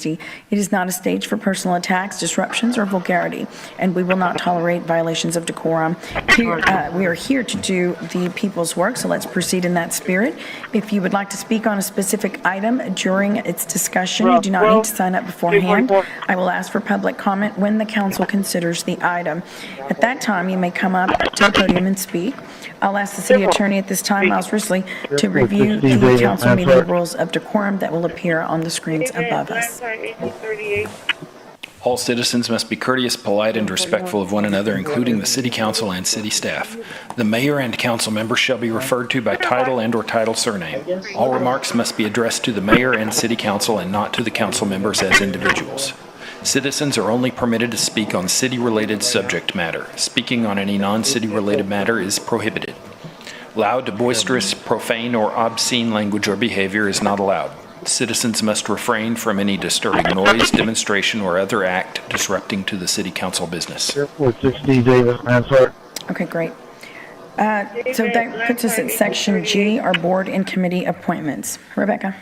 Christi. It is not a stage for personal attacks, disruptions, or vulgarity, and we will not tolerate violations of decorum. We are here to do the people's work, so let's proceed in that spirit. If you would like to speak on a specific item during its discussion, you do not need to sign up beforehand. I will ask for public comment when the council considers the item. At that time, you may come up to the podium and speak. I'll ask the city attorney at this time, Miles Risley, to review the council meeting rules of decorum that will appear on the screens above us. All citizens must be courteous, polite, and respectful of one another, including the city council and city staff. The mayor and council members shall be referred to by title and/or title surname. All remarks must be addressed to the mayor and city council and not to the council members as individuals. Citizens are only permitted to speak on city-related subject matter. Speaking on any non-city-related matter is prohibited. Loud, boisterous, profane, or obscene language or behavior is not allowed. Citizens must refrain from any disturbing noise, demonstration, or other act disrupting to the city council business. Okay, great. So that puts us at section G, our board and committee appointments. Rebecca.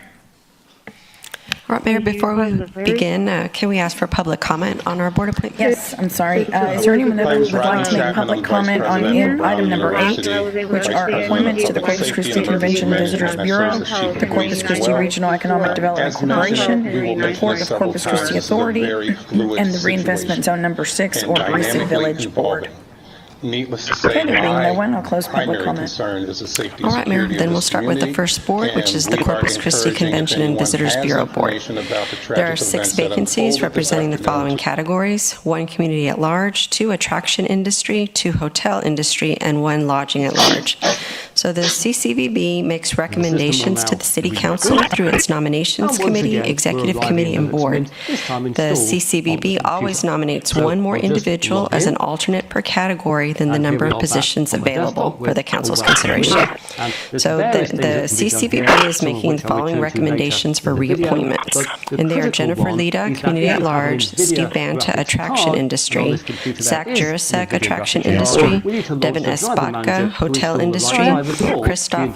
All right, Mayor, before we begin, can we ask for public comment on our board appointments? Yes, I'm sorry. Is there anyone that would like to make public comment on item number 8, which are appointments to the Corpus Christi Convention Visitors Bureau, the Corpus Christi Regional Economic Development Corporation, the Port of Corpus Christi Authority, and the Reinvestment Zone number 6 or Recent Village Board? Needless to say, Okay, there being no one, I'll close public primary comment. concern is the safety All right, Mayor, security then of we'll this start with the community, first board, which is the and we are Corpus Christi encouraging Convention if and anyone Visitors has Bureau Board. information about the There are tragic 6 events that vacancies unfolded representing the this following afternoon. categories: 1 community at large, 2 attraction industry, 2 hotel industry, and 1 lodging at large. So the CCPD makes recommendations to the City Council through its Nominations Committee, Executive Committee, and Board. The CCPD always nominates 1 more individual as an alternate per category than the number of positions available for the Council's consideration. So the CCPD is making the following recommendations for reappointments, and they are Jennifer Lita, Community at Large, Steve Banta, Attraction Industry, Zach Jurasek, Attraction Industry, Devin S. Bodka, Hotel Industry, Christoph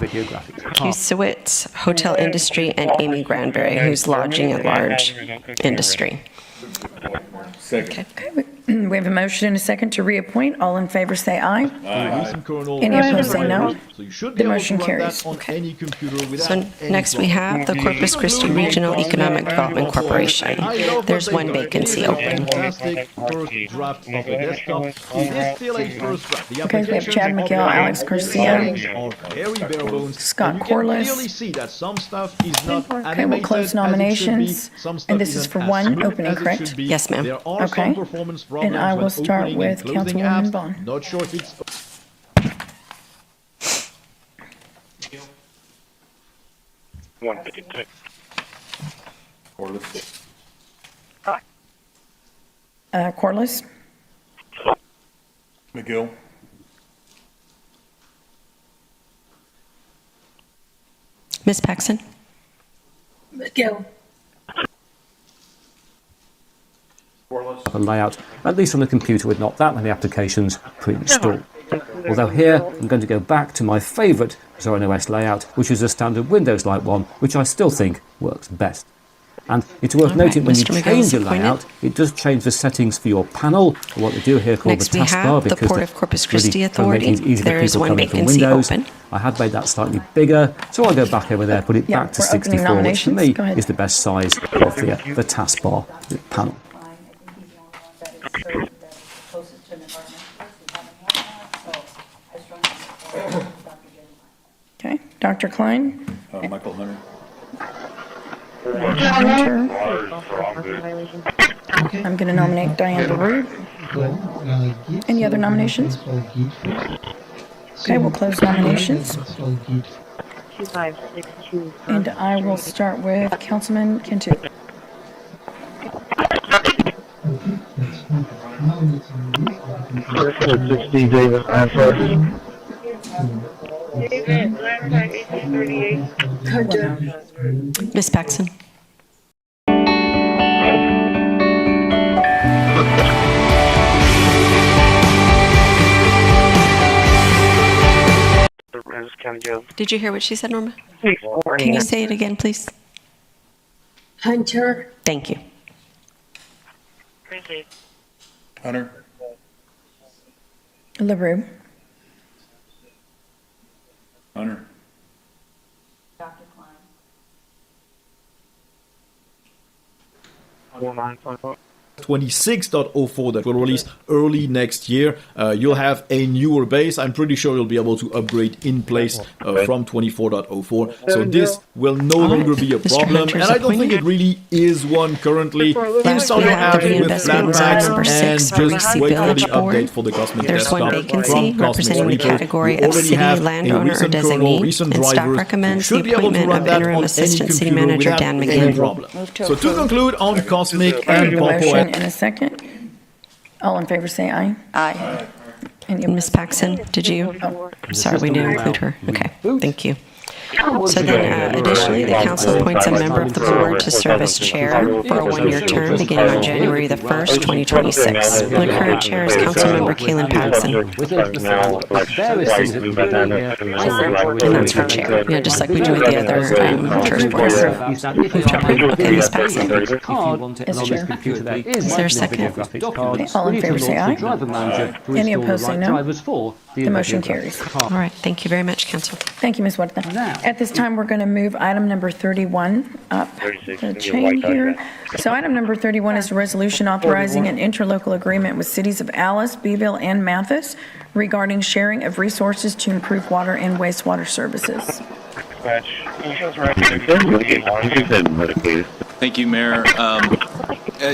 Kusewitz, Hotel Industry, and Amy Granberry, who's Lodging at Large Industry. Okay. We have a motion and a second to reappoint. All in favor say aye. Any opposed say no. The motion carries. Okay. So next we have the Corpus Christi Regional Economic Development Corporation. There's 1 vacancy open. Okay, we have Chad McGill, Alex Garcia, Scott Corliss. Okay, we'll close nominations. And this is for 1 opening, correct? Yes, ma'am. Okay. And I will start with Councilwoman Vaughn. Not sure if it's Corliss, McGill. Ms. Paxson? McGill, and layout, at least on the computer with not that many applications pre-installed. Although here, I'm going to go back to my favourite Zorin OS layout, which is a standard Windows-like one, which I still think works best. And it's worth noting when you change your layout, it does change the settings for your panel, or what they do here called the taskbar, Next we have the because Port of Corpus Christi Authority. it's easy for There is people 1 coming from vacancy Windows. open. I had made that slightly bigger, so I'll go back over there, put it Yeah, back to we're opening 64, which for me nominations. Go ahead. is the best size of the taskbar panel. okay. Dr. Klein, Michael Hunter. Hunter. I'm going to nominate Diane LaRue. Any other nominations? Okay, we'll close nominations. 2562. And I will start with Councilman Cantu. Ms. Paxson? Did you hear what she said, Norma? Can you say it again, please? Hunter, Thank you. Hunter. LaRue. Hunter. 26.04 that will release early next year. You'll have a newer base. I'm pretty sure you'll be able to upgrade in place from 24.04. So this will no longer be a problem, and I don't think it really is one currently. Install your app with Flatpaks and just wait for the update for the Cosmic There's Desktop one from vacancy Cosmic representing the because category you of already city have a landowner or recent kernel, designee, recent and staff drivers. You recommends the should be able to appointment run of that interim on any assistant city computer manager without Dan any McGinn. problem. So to conclude on Cosmic and Your motion Purple, in a second. All in favor, say aye. Aye. Any Ms. Paxson, did you? I'm sorry, we didn't include her. Okay, thank you. So then, additionally, the council appoints a member of the board to serve as chair for a one-year term beginning on January the 1st, 2026. The current chair is Councilmember Kaylin Paxson, and that's for chair. Yeah, just like we do with the other church boards. Okay, Ms. Paxson. Is there a second? Okay, all in favor, say aye. Any opposed, say no. The motion carries. All right, thank you very much, council. Thank you, Ms. Huerta. At this time, we're going to move item number 31 up the chain here. So item number 31 is a resolution authorizing an interlocal agreement with cities of Alice, Beeville, and Mathis regarding sharing of resources to improve water and wastewater services. Thank you, Mayor.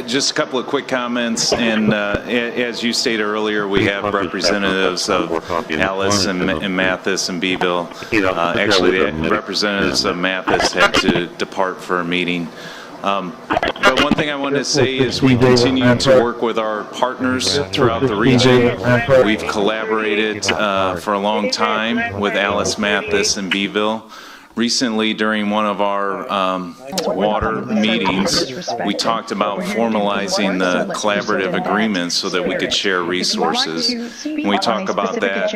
Just a couple of quick comments, and as you stated earlier, we have representatives of Alice and Mathis and Beeville. Actually, the representatives of Mathis had to depart for a meeting. But one thing I wanted to say is we continue to work with our partners throughout the region. We've collaborated for a long time with Alice, Mathis, and Beeville. Recently, during one of our water meetings, we talked about formalizing the collaborative agreements so that we could share resources. When we talk about that,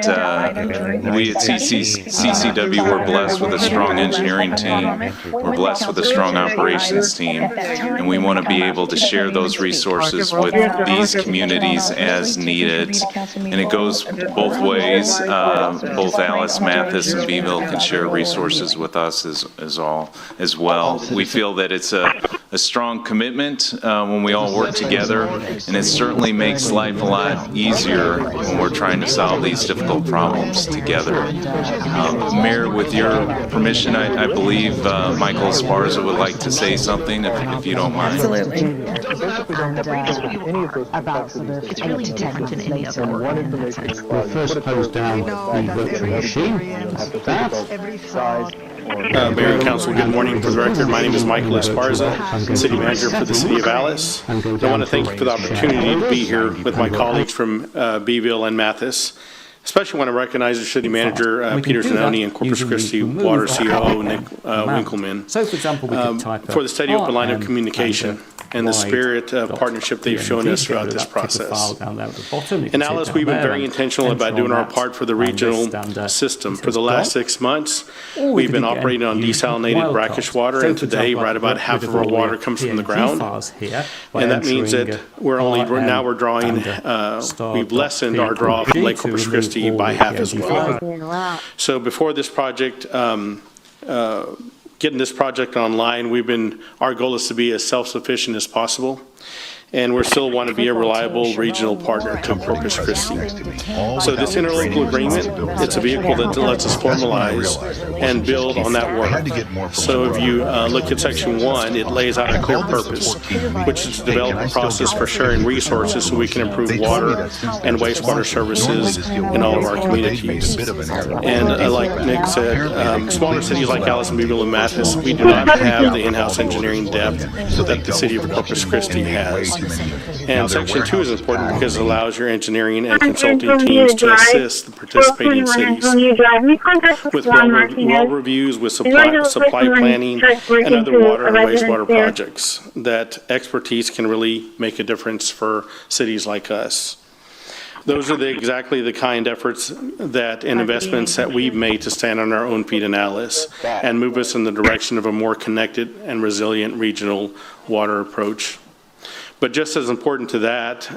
we at CCW were blessed with a strong engineering team. We're blessed with a strong operations team, and we want to be able to share those resources with these communities as needed. And it goes both ways. Both Alice, Mathis, and Beeville can share resources with us as well. We feel that it's a strong commitment when we all work together, and it certainly makes life a lot easier when we're trying to solve these difficult problems together. Mayor, with your permission, I believe Michael Esparza would like to say something, if you don't mind. Absolutely. It's really detected in any other organization. We'll first close down the virtual machine. Mayor and Council, good morning. For the record, my name is Michael Esparza, City Manager for the City of Alice. I want to thank you for the opportunity to be here with my colleagues from Beeville and Mathis. Especially want to recognize the City Manager, Peter Zanoni, and Corpus Christi Water COO, Nick Winkleman, So, for example, we could type for the steady open line of communication and the spirit of partnership they've shown us throughout this process. In Alice, we've been very intentional about doing our part for the regional system. For the last 6 months, we've been operating on desalinated brackish water, and today, right about half of our water comes from the ground. And that means that we're drawing, we've lessened our draw from Lake Corpus Christi by half as well. So before this project, getting this project online, our goal is to be as self-sufficient as possible, and we still want to be a reliable regional partner to Corpus Christi. So this interlocal agreement, it's a vehicle that lets us formalize and build on that work. So if you look at section 1, it lays out a clear purpose, which is to develop a process for sharing resources so we can improve water and wastewater services in all of our communities. And like Nick said, smaller cities like Alice and Beeville and Mathis, we do not have the in-house engineering depth that the city of Corpus Christi has. And section 2 is important because it allows your engineering and consulting teams to assist the participating cities with well reviews, with supply planning, and other water and wastewater projects. That expertise can really make a difference for cities like us. Those are exactly the kind efforts and investments that we've made to stand on our own feet in Alice and move us in the direction of a more connected and resilient regional water approach. But just as important to that,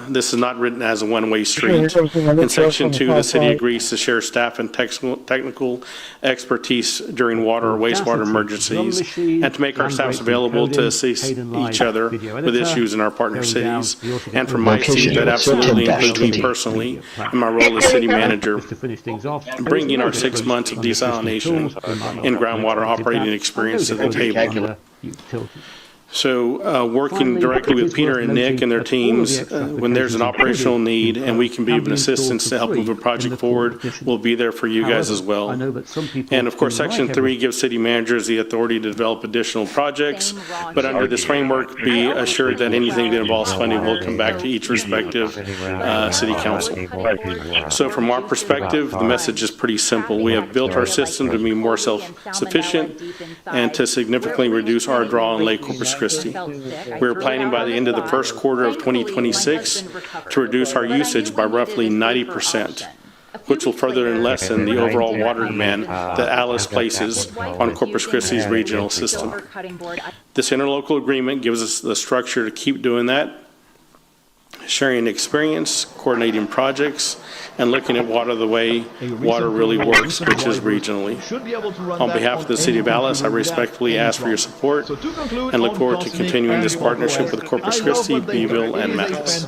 this is not written as a one-way street. In Section 2, the city agrees to share staff and technical expertise during water or wastewater emergencies, and to make our staffs available to assist each other with issues in our partner cities. And from my seat, that absolutely includes me personally in my role as city manager, bringing our 6 months of desalination and groundwater operating experience to the table. So working directly with Peter and Nick and their teams, when there's an operational need and we can be of an assistance to help move a project forward, we'll be there for you guys as well. And of course, Section 3 gives city managers the authority to develop additional projects, but under this framework, be assured that anything that involves funding will come back to each respective city council. So from our perspective, the message is pretty simple. We have built our system to be more self-sufficient and to significantly reduce our draw on Lake Corpus Christi. We're planning by the end of the first quarter of 2026 to reduce our usage by roughly 90%, which will further lessen the overall water demand that Alice places on Corpus Christi's regional system. This interlocal agreement gives us the structure to keep doing that, sharing experience, coordinating projects, and looking at water the way water really works, which is regionally. On behalf of the City of Alice, I respectfully ask for your support and look forward to continuing this partnership with Corpus Christi, Beeville, and Mathis.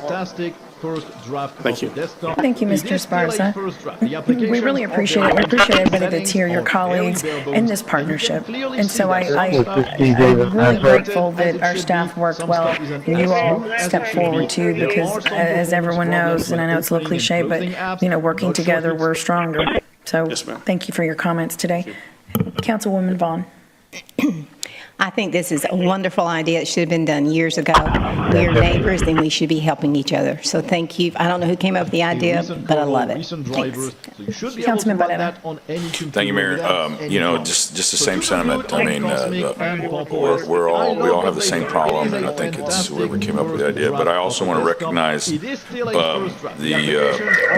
Thank you. Thank you, Mr. Esparza. We really appreciate it. We appreciate everybody that's here, your colleagues, in this partnership. And so I'm really grateful that our staff worked well, and you all stepped forward too, because as everyone knows, and I know it's a little cliche, but working together, we're stronger. So thank you for your comments today. Councilwoman Vaughn. I think this is a wonderful idea. It should have been done years ago. We're neighbors and we should be helping each other. So thank you. I don't know who came up with the idea, but I love it. Thanks. Councilman Barrera. Thank you, Mayor. Just the same sentiment. I mean, we all have the same problem, and I think it's whoever came up with the idea. But I also want to recognize the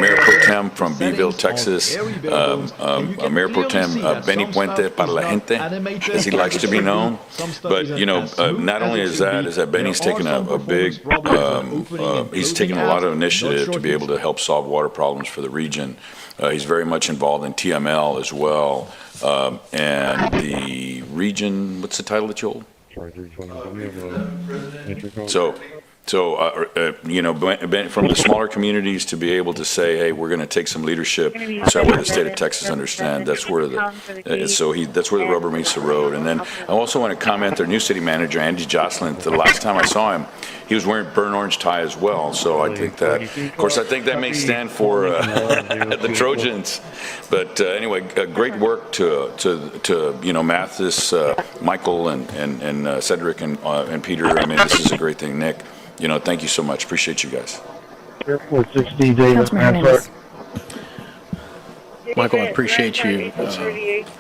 Mayor Pro Tem from Beeville, Texas, Mayor Pro Tem Benny Puente para la gente, as he likes to be known. But not only is that Benny's taken a big, he's taken a lot of initiative to be able to help solve water problems for the region. He's very much involved in TML as well, and the region. What's the title that you hold? So, from the smaller communities to be able to say, hey, we're going to take some leadership, so that way the state of Texas understand that's where that's where the rubber meets the road. And then I also want to comment, their new city manager, Andy Jocelyn, the last time I saw him, he was wearing burnt orange tie as well. So I think that, of course, I think that may stand for the Trojans. But anyway, great work to Mathis, Michael, and Cedric, and Peter. I mean, this is a great thing, Nick. Thank you so much. Appreciate you guys. Michael, I appreciate you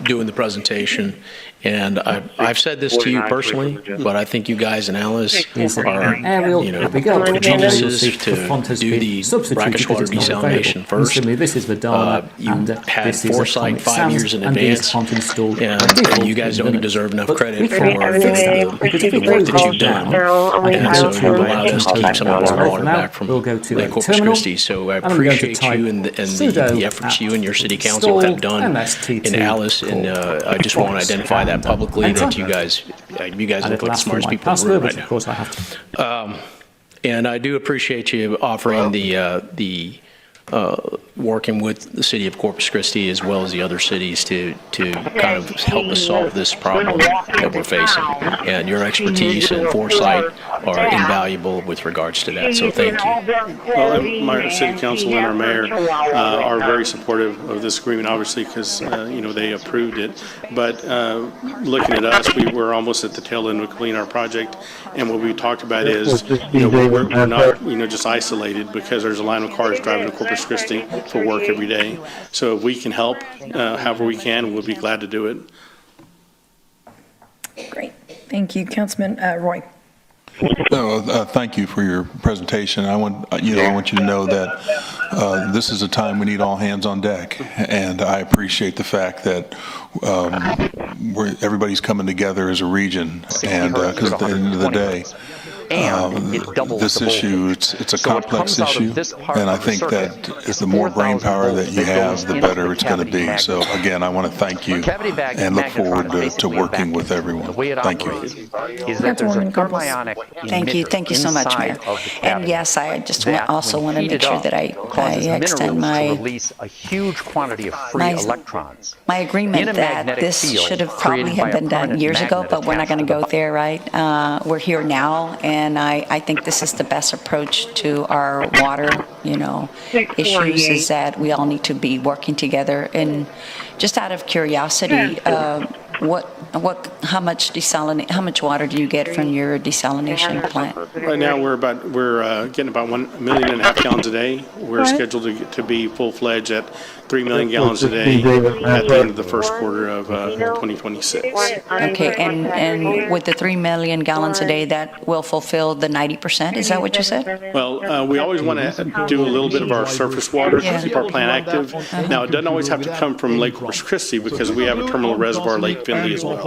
doing the presentation. And I've said this to you personally, but I think you guys in Alice are, geniuses to do the brackish water desalination first. You had foresight 5 years in advance, and you guys don't deserve enough credit for the work that you've done. And so you've allowed us to keep some of our water back from Lake Corpus Christi. So I appreciate you and the efforts you and your city council have done in Alice, and I just want to identify that publicly, that you guys look like the smartest people in the room right now. Of course I have to. And I do appreciate you offering the working with the city of Corpus Christi as well as the other cities to kind of help us solve this problem that we're facing. And your expertise and foresight are invaluable with regards to that. So thank you. Well, my city council and our mayor are very supportive of this agreement, obviously, because they approved it. But looking at us, we were almost at the tail end of completing our project, and what we talked about is we're not just isolated, because there's a line of cars driving to Corpus Christi for work every day. So if we can help however we can, we'll be glad to do it. Great. Thank you. Councilman Roy. Thank you for your presentation. I want you to know that this is a time we need all hands on deck, and I appreciate the fact that everybody's coming together as a region, and because at the end of the day, this issue. It's a complex issue, and I think that the more brain power that you have, the better it's going to be. So again, I want to thank you and look forward to working with everyone. Thank you. Councilwoman Corpus. Thank you so much, Mayor. And yes, I just also want to make sure that I extend my agreement that this should have probably have been done years ago, but we're not going to go there, right? We're here now, and I think this is the best approach to our water, issues, is that we all need to be working together. And just out of curiosity, how much water do you get from your desalination plant? Right now, we're getting about 1.5 million gallons a day. We're scheduled to be full-fledged at 3 million gallons a day at the end of the first quarter of 2026. Okay, and with the 3 million gallons a day, that will fulfill the 90%? Is that what you said? Well, we always want to do a little bit of our surface water to keep our plant active. Now, it doesn't always have to come from Lake Corpus Christi, because we have a terminal reservoir, Lake Finley, as well.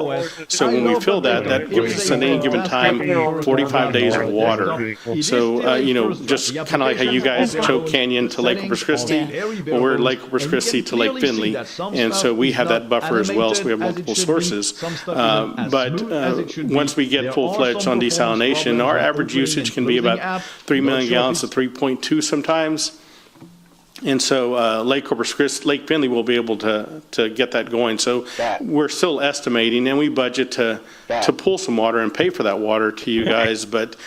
So when we fill that gives us at any given time 45 days of water. So, just kind of like how you guys choke Canyon to Lake Corpus Christi, well, we're Lake Corpus Christi to Lake Finley, and so we have that buffer as well, so we have multiple sources. But once we get full-fledged on desalination, our average usage can be about 3 million gallons to 3.2 sometimes. And so Lake Corpus Christi, Lake Finley will be able to get that going. So we're still estimating, and we budget to pull some water and pay for that water to you guys, but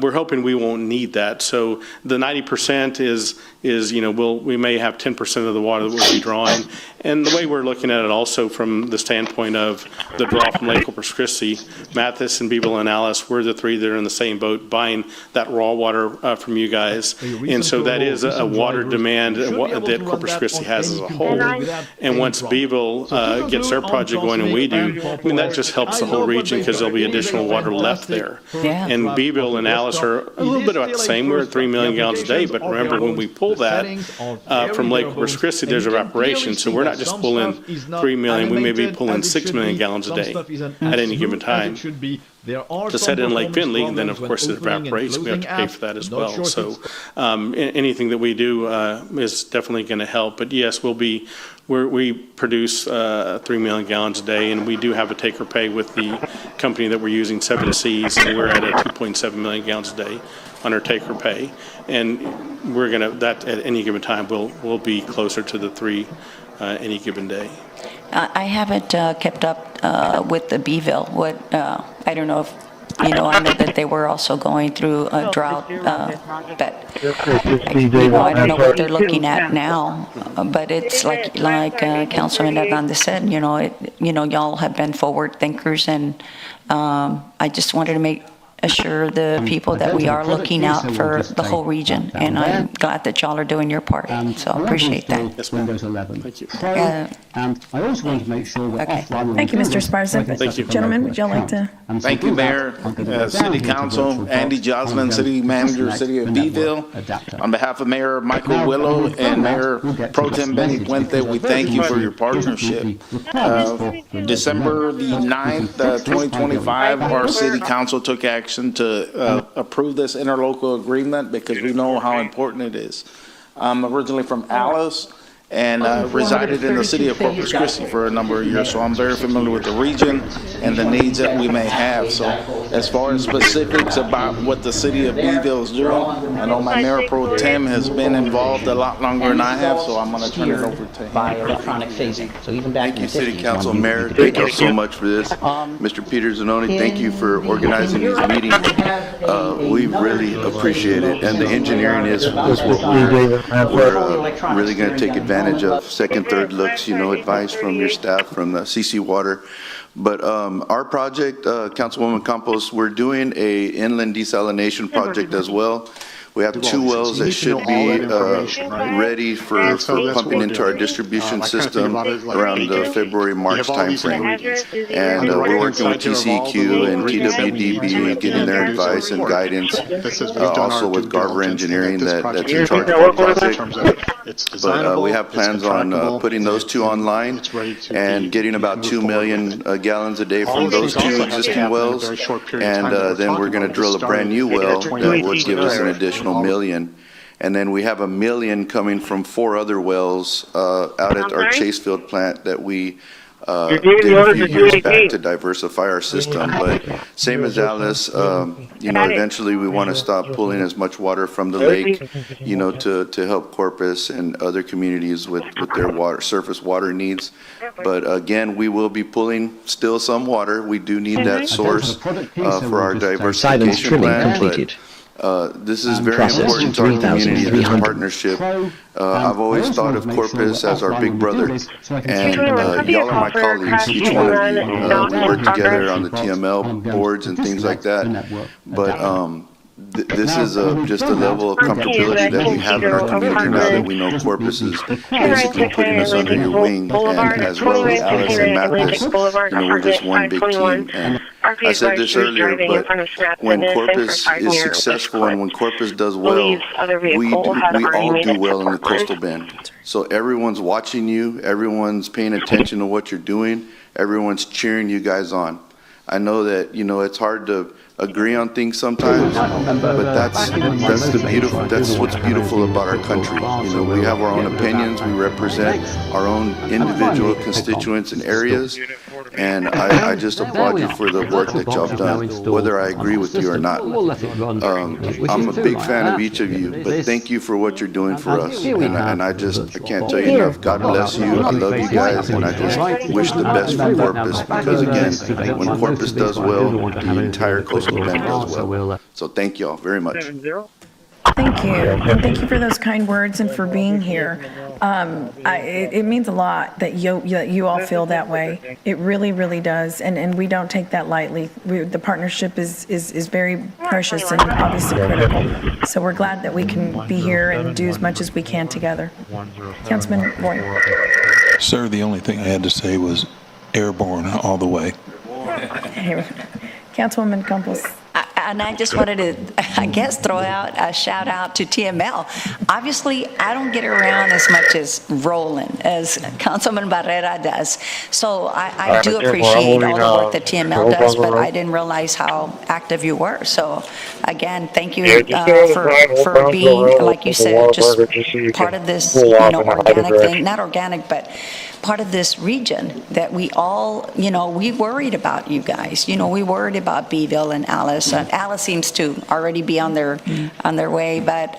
we're hoping we won't need that. So the 90% is we may have 10% of the water that we'll be drawing. And the way we're looking at it also from the standpoint of the draw from Lake Corpus Christi, Mathis and Beeville and Alice, we're the three that are in the same boat buying that raw water from you guys. And so that is a water demand that Corpus Christi has as a whole. And once Beeville gets their project going, and we do, that just helps the whole region, because there'll be additional water left there. Yeah. And Beeville and Alice are a little bit about the same. We're at 3 million gallons a day, but remember, when we pull that from Lake Corpus Christi, there's evaporation. So we're not just pulling 3 million, we may be pulling 6 million gallons a day at any given time. To set in Lake Finley, and then of course it evaporates, we have to pay for that as well. So anything that we do is definitely going to help. But yes, we produce 3 million gallons a day, and we do have a take or pay with the company that we're using, 7 Seas, and we're at a 2.7 million gallons a day on our take or pay. And we're going to, that at any given time, will be closer to the 3 any given day. I haven't kept up with the Beeville. I don't know if I know that they were also going through a drought, but I don't know what they're looking at now. But it's like Councilman Hernandez said, y'all have been forward thinkers, and I just wanted to assure the people that we are looking out for the whole region, and I'm glad that y'all are doing your part, so I appreciate that. Yes, Windows 11. Thank you. And I also want to make sure we're offline. Thank you, Mr. Esparza. Thank you. Gentlemen, would y'all like to? Thank you, Mayor, City Council, Andy Joslin, City Manager, City of Beeville. On behalf of Mayor Michael Willow and Mayor Pro Tem Benny Puente, we thank you for your partnership. December the 9th, 2025, our City Council took action to approve this interlocal agreement, because we know how important it is. I'm originally from Alice, and resided in the city of Corpus Christi for a number of years, so I'm very familiar with the region and the needs that we may have. So as far as specifics about what the city of Beeville is doing, I know my Mayor Pro Tem has been involved a lot longer than I have, so I'm going to turn it over to him. By electronic phasing. So even back Thank you, City Council, Mayor. Thank you so much for this. Mr. Peter Zanoni, thank you for organizing these meetings. We really appreciate it, and the engineering is what we're really going to take advantage of. Second, third looks, advice from your staff, from the CC Water. But our project, Councilwoman Campos, we're doing a inland desalination project as well. We have 2 wells that should be ready for pumping into our distribution system around the February-March timeframe. And we're working with TCEQ and TWDB, getting their advice and guidance, also with Garver Engineering that's in charge of our project. But we have plans on putting those 2 online and getting about 2 million gallons a day from those 2 existing wells. And then we're going to drill a brand new well that would give us an additional million. And then we have 1 million coming from 4 other wells out at our Chasefield plant that we did a few years back to diversify our system. But same as Alice, you know, eventually we want to stop pulling as much water from the lake, you know, to help Corpus and other communities with their surface water needs. But again, we will be pulling still some water. We do need that source for our diversification plan. But this is very important to our community, this partnership. I've always thought of Corpus as our big brother, and y'all are my colleagues, each one of you. We work together on the TML boards and things like that, but this is just a level of comfortability that we have in our community now that we know Corpus is basically putting us under your wing, and as well as Alice and Mathis, you know, we're just one big team. And I said this earlier, but when Corpus is successful and when Corpus does well, we all do well in the coastal bend. So everyone's watching you, everyone's paying attention to what you're doing, everyone's cheering you guys on. I know that, you know, it's hard to agree on things sometimes, but that's what's beautiful about our country. You know, we have our own opinions, we represent our own individual constituents and areas, and I just applaud you for the work that y'all have done, whether I agree with you or not. I'm a big fan of each of you, but thank you for what you're doing for us, and I can't tell you enough. God bless you, I love you guys, and I just wish the best for Corpus, because again, when Corpus does well, the entire coastal bend does well. So thank you all very much. Thank you, and thank you for those kind words and for being here. It means a lot that you all feel that way. It really, really does, and we don't take that lightly. The partnership is very precious and obviously critical. So we're glad that we can be here and do as much as we can together. Councilman Boyd. Sir, the only thing I had to say was airborne all the way. Councilwoman Campos. And I just wanted to, I guess, throw out a shout out to TML. Obviously, I don't get around as much as Roland, as Councilman Barrera does. So I do appreciate all the work that TML does, but I didn't realize how active you were. So again, thank you for being, like you said, just part of this, you know, organic thing, not organic, but part of this region that we all, you know, we worried about you guys. You know, we worried about Beeville and Alice. Alice seems to already be on their way, but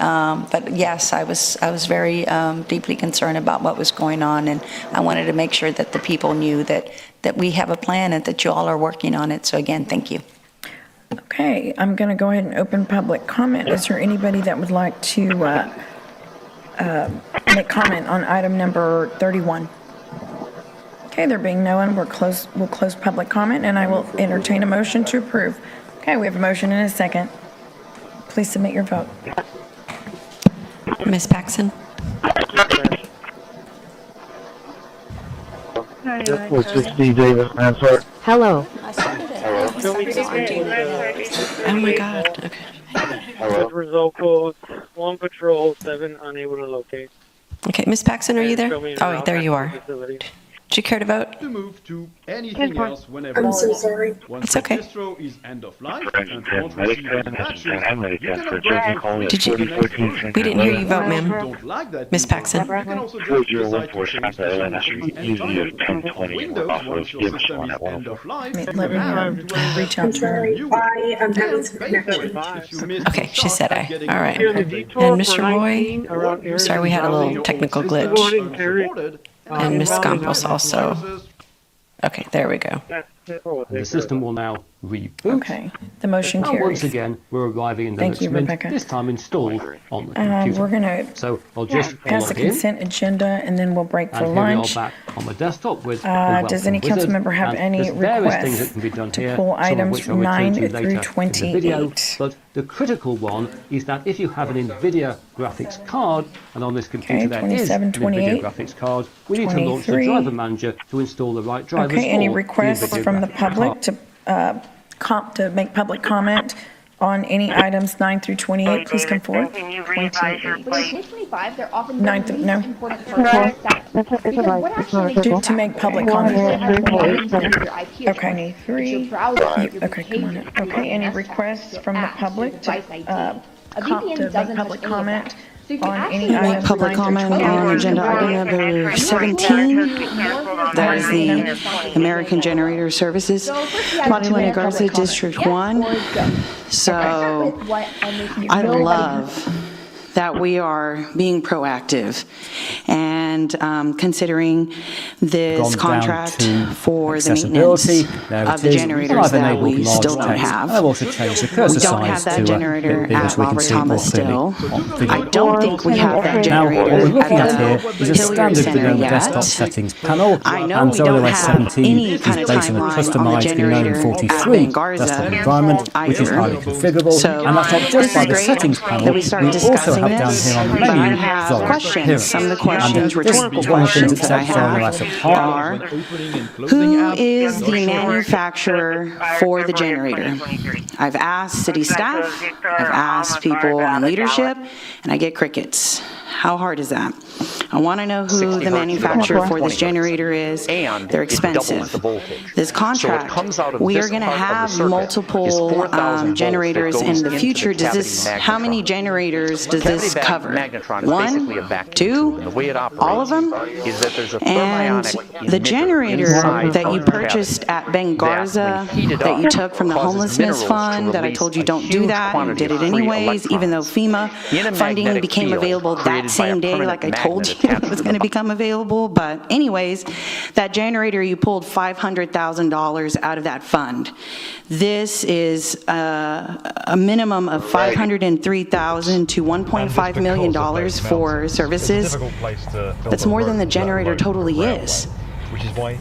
yes, I was very deeply concerned about what was going on, and I wanted to make sure that the people knew that we have a plan and that you all are working on it. So again, thank you. Okay, I'm going to go ahead and open public comment. Is there anybody that would like to make comment on item number 31? Okay, there being no one, we'll close public comment, and I will entertain a motion to approve. Okay, we have a motion and a second. Please submit your vote. Ms. Paxson? Hello. Oh my God, okay. Result code, 1 patrol, 7 unable to locate. Okay, Ms. Paxson, are you there? Oh, there you are. Would you care to vote? To move to anything else whenever. I'm so sorry. Once It's okay. the distro is end of life and won't receive any patches, you can upgrade Did you? We didn't hear you vote, ma'am. Don't like that Miss Paxson. you can also just decide to change the solutions anytime. Windows, once your system is end of life, Let me reach out to her. I'm having some connection. Okay, she said aye. All right. And Mr. Roy? Sorry, we had a little technical glitch. And Ms. Campos also. Okay, there we go. And the system will now reboot. Okay, the motion And once carries. again, we're arriving in the Thank next you, mint, Rebecca. this time installed on the computer. We're going to So I'll just pass the log in. consent agenda, and then we'll break for And here we lunch. are back on the desktop with the Does any welcome council wizard. member have And any there's various things requests that can be done to here, pull some of items which I'll return 9 to through later in the video. 28? But the critical one is that if you have an NVIDIA graphics card, and on this computer Okay, there is 27, an 28, NVIDIA graphics card, we need to launch the 23. driver manager to install the right drivers Okay, any for the requests NVIDIA from the graphics public card. to make public comment on any items 9 through 28? Please come forward. 28. But in 25, they're often Nine the through- least no. important part of the staff. Because what actually makes To make public comment. Okay. Okay. 23. Your browser, your Okay, come on. behavior, Okay, any your requests from the apps, public your to device ID. A make VPN doesn't public touch any of comment that. So you can on actually any make items public 9 through comment 28? on agenda item number 17. That is the American Generator Services, Montalena Garza, District 1. So I love that we are being proactive and considering this Gone down contract to for the accessibility. maintenance There of it the is. generators I've that enabled we large still don't text. have. I've also changed the cursor We don't size have that to generator bit bigger at so we can Robert see it more Thomas clearly still. on video. I don't think we have that Now, what generator we're looking at here at is the a Hilliard standard Center Gnome yet. desktop settings panel. I know and we don't OS have 17 any is kind of based on a timeline on the customized generator Gnome at 43 Garza desktop environment, which is either. highly configurable. So and that's not just by the this is settings great panel. that we start We also discussing have down this, here on the but I menu have Zoll questions. Appearance. Some of the And questions, this rhetorical is one of the things questions that I that Zoll have OS apart. are, who is the manufacturer for the generator? I've asked city staff, I've asked people on leadership, and I get crickets. How hard is that? I want to know who the manufacturer for this generator is. They're expensive. This contract, we are going to have multiple generators in the future. Does this? How many generators does this cover? 1, 2, all of them? And the generator that you purchased at Ben Garza, that you took from the homelessness fund, that I told you don't do that, you did it anyways, even though FEMA funding became available that same day, like I told you it was going to become available. But anyways, that generator, you pulled $500,000 out of that fund. This is a minimum of $503,000 to $1.5 million for services. That's more than the generator totally is.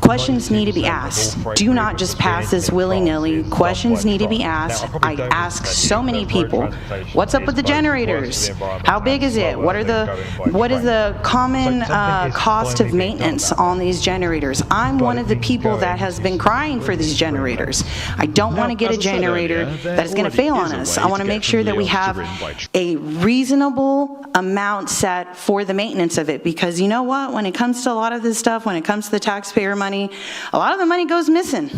Questions need to be asked. Do not just pass this willy-nilly. Questions need to be asked. I ask so many people, what's up with the generators? How big is it? What is the common cost of maintenance on these generators? I'm one of the people that has been crying for these generators. I don't want to get a generator that is going to fail on us. I want to make sure that we have a reasonable amount set for the maintenance of it, because you know what? When it comes to a lot of this stuff, when it comes to the taxpayer money, a lot of the money goes missing.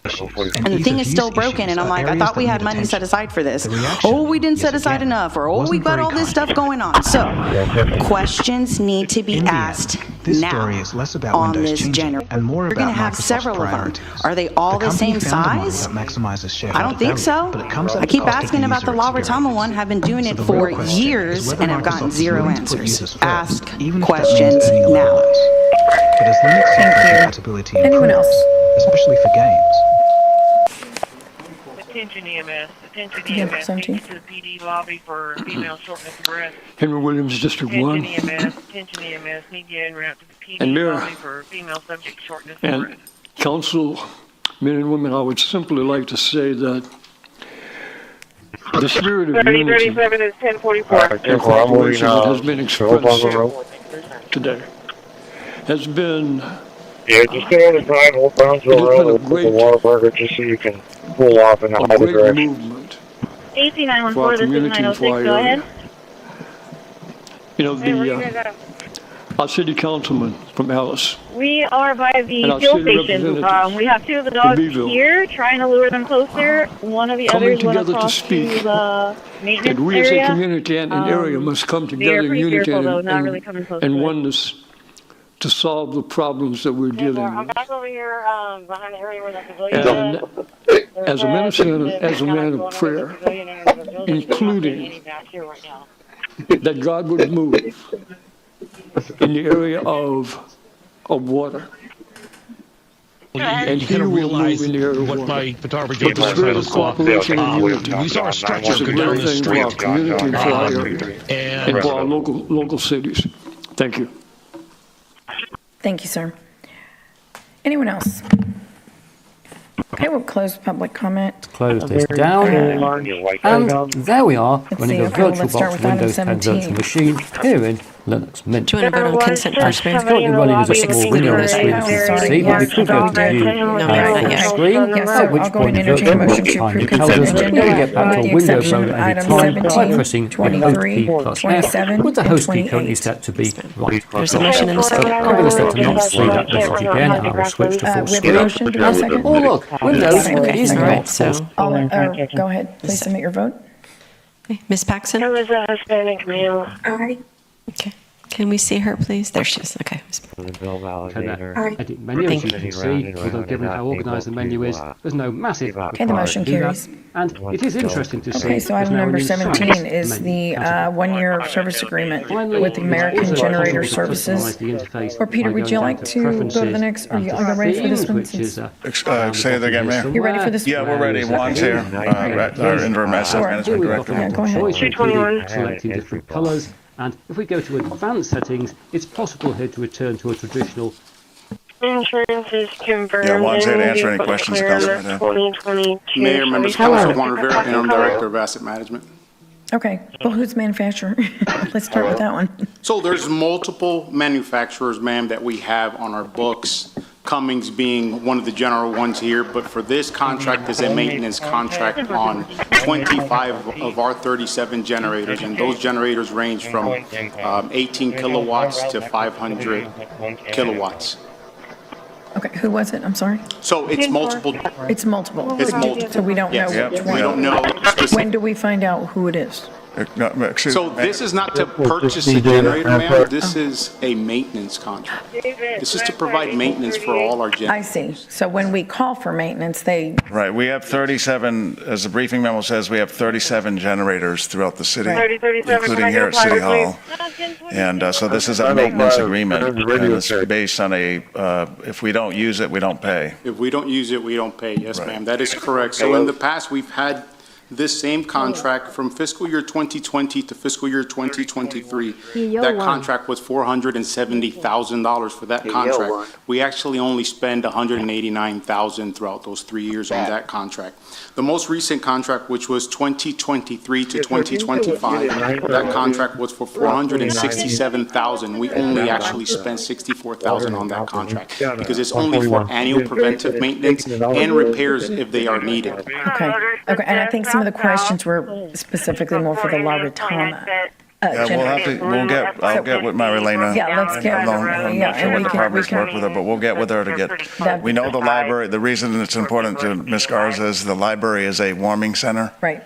And the thing is still broken, and I'm like, I thought we had money set aside for this. Oh, we didn't set aside enough, or oh, we got all this stuff going on. So, questions need to be asked now on this generator. We're going to have several of them. Are they all the same size? I don't think so. I keep asking about the La Retama one, have been doing it for years, and have gotten zero answers. Ask questions now. But as limits compatibility Anyone else? Especially for games. Attention EMS, attention Yeah, EMS, 17. to the PD lobby for female shortness of breath. Henry Williams, District 1. Attention EMS, need you en route to the PD And Mayor, lobby for female subject shortness of and breath. council, men and women, I would simply like to say that the spirit of unity 3037 is 1044. and cooperation that has been expressed today has been Yeah, just stay on the side, hold Brownsville Road, with the Waterburger, just so you can pull off in either great direction. movement 18914, this is community 906, for our go ahead. area. You know, Hey, where you guys at? our city councilman from Alice, We are by the And our fuel city station. representatives We have two of the dogs Beeville. here, trying to lure them closer. One of the coming others went together to across speak, to the that maintenance we as a area. community and an area must come They are together in pretty unity fearful, though, and, not really coming close and to it. oneness to solve the problems that we're dealing I'm with. back over here behind the area where the pavilion And is. as a minister and as a man of prayer, including that God would move in the area of water. And he will move in here what my photographer gave us. We saw a structure go down the street. For our community, for our area, and for our local cities. Thank you. Thank you, sir. Anyone else? Okay, we'll close public comment. Close this down. And there we are, running a see. Okay, well, let's start VirtualBox with item Windows 10 virtual 17. machine here in Linux Mint. Do you want to vote on consent first, It's ma'am? currently running as a small window on the screen, as you can see, but we could go to view full screen, Yes, at so which I'll go point and the entertain a virtual motion box to behind approve it tells us consent that we agenda get back to with a the window exception mode of at any items time by 17, pressing the Host 23, key plus F, 27, with the and Host key currently 28. set to be right. There's a motion and a So second. I'm going to set to not see that message again, and I'll switch to full We have a screen. motion, do we have a second? Oh look, Windows Okay, is all not right, full. So, Go ahead, please submit your vote. Ms. Paxson? It was a Hispanic male. Okay. Can we see her, please? There she is. Okay. Can edit menu, as you can see, although given how organised the menu is, there's no massive Okay, the motion to do that. carries. And it is interesting to see. Okay, so there's item now an number inside 17 is menu. the one-year service agreement Finally, with American it's also Generator possible to Services. customise the interface Or Peter, by would going you down like to go to the Preferences next, are and you to ready for this Themes, one? which is, Say that again, Mayor. You ready for this? Yeah, we're ready. Juan's here, our interim asset management director. Yeah, go ahead. Choice, including selecting different colours. And if we go to advanced settings, it's possible here to return to a traditional. Insurance is confirmed. Yeah, Juan's here to answer any questions that comes from him. 2022. Mayor, members of council, Juan Rivera, interim director of asset management. Okay, well, who's manufacturer? Let's start with that one. So there's multiple manufacturers, ma'am, that we have on our books. Cummins being one of the general ones here, but for this contract is a maintenance contract on 25 of our 37 generators, and those generators range from 18 kilowatts to 500 kilowatts. Okay, who was it? I'm sorry? So it's multiple. It's multiple. It's multiple. So we don't know Yes. which We one. don't know specific. When do we find out who it is? So this is not to purchase a generator, ma'am. This is a maintenance contract. This is to provide maintenance for all our I generators. see. So when we call for maintenance, they, Right, we have 37, as the briefing memo says, we have 37 generators throughout the city, Right. including here at City Hall. And so this is a maintenance agreement, and it's based on if we don't use it, we don't pay. If we don't use it, we don't pay. Yes, ma'am, that is correct. So in the past, we've had this same contract from fiscal year 2020 to fiscal year 2023. That contract was $470,000 for that contract. We actually only spend $189,000 throughout those 3 years on that contract. The most recent contract, which was 2023 to 2025, that contract was for $467,000. We only actually spent $64,000 on that contract because it's only for annual preventive maintenance and repairs if they are needed. okay. Okay, and I think some of the questions were specifically more for the La Retama. Yeah, I'll get with Marilena. Yeah, let's get- I'm yeah, not sure and what we the can- departments we can- work with her, but we'll get with her to get, we know the library, the reason it's important to Ms. Garza is the library is a warming center. Right.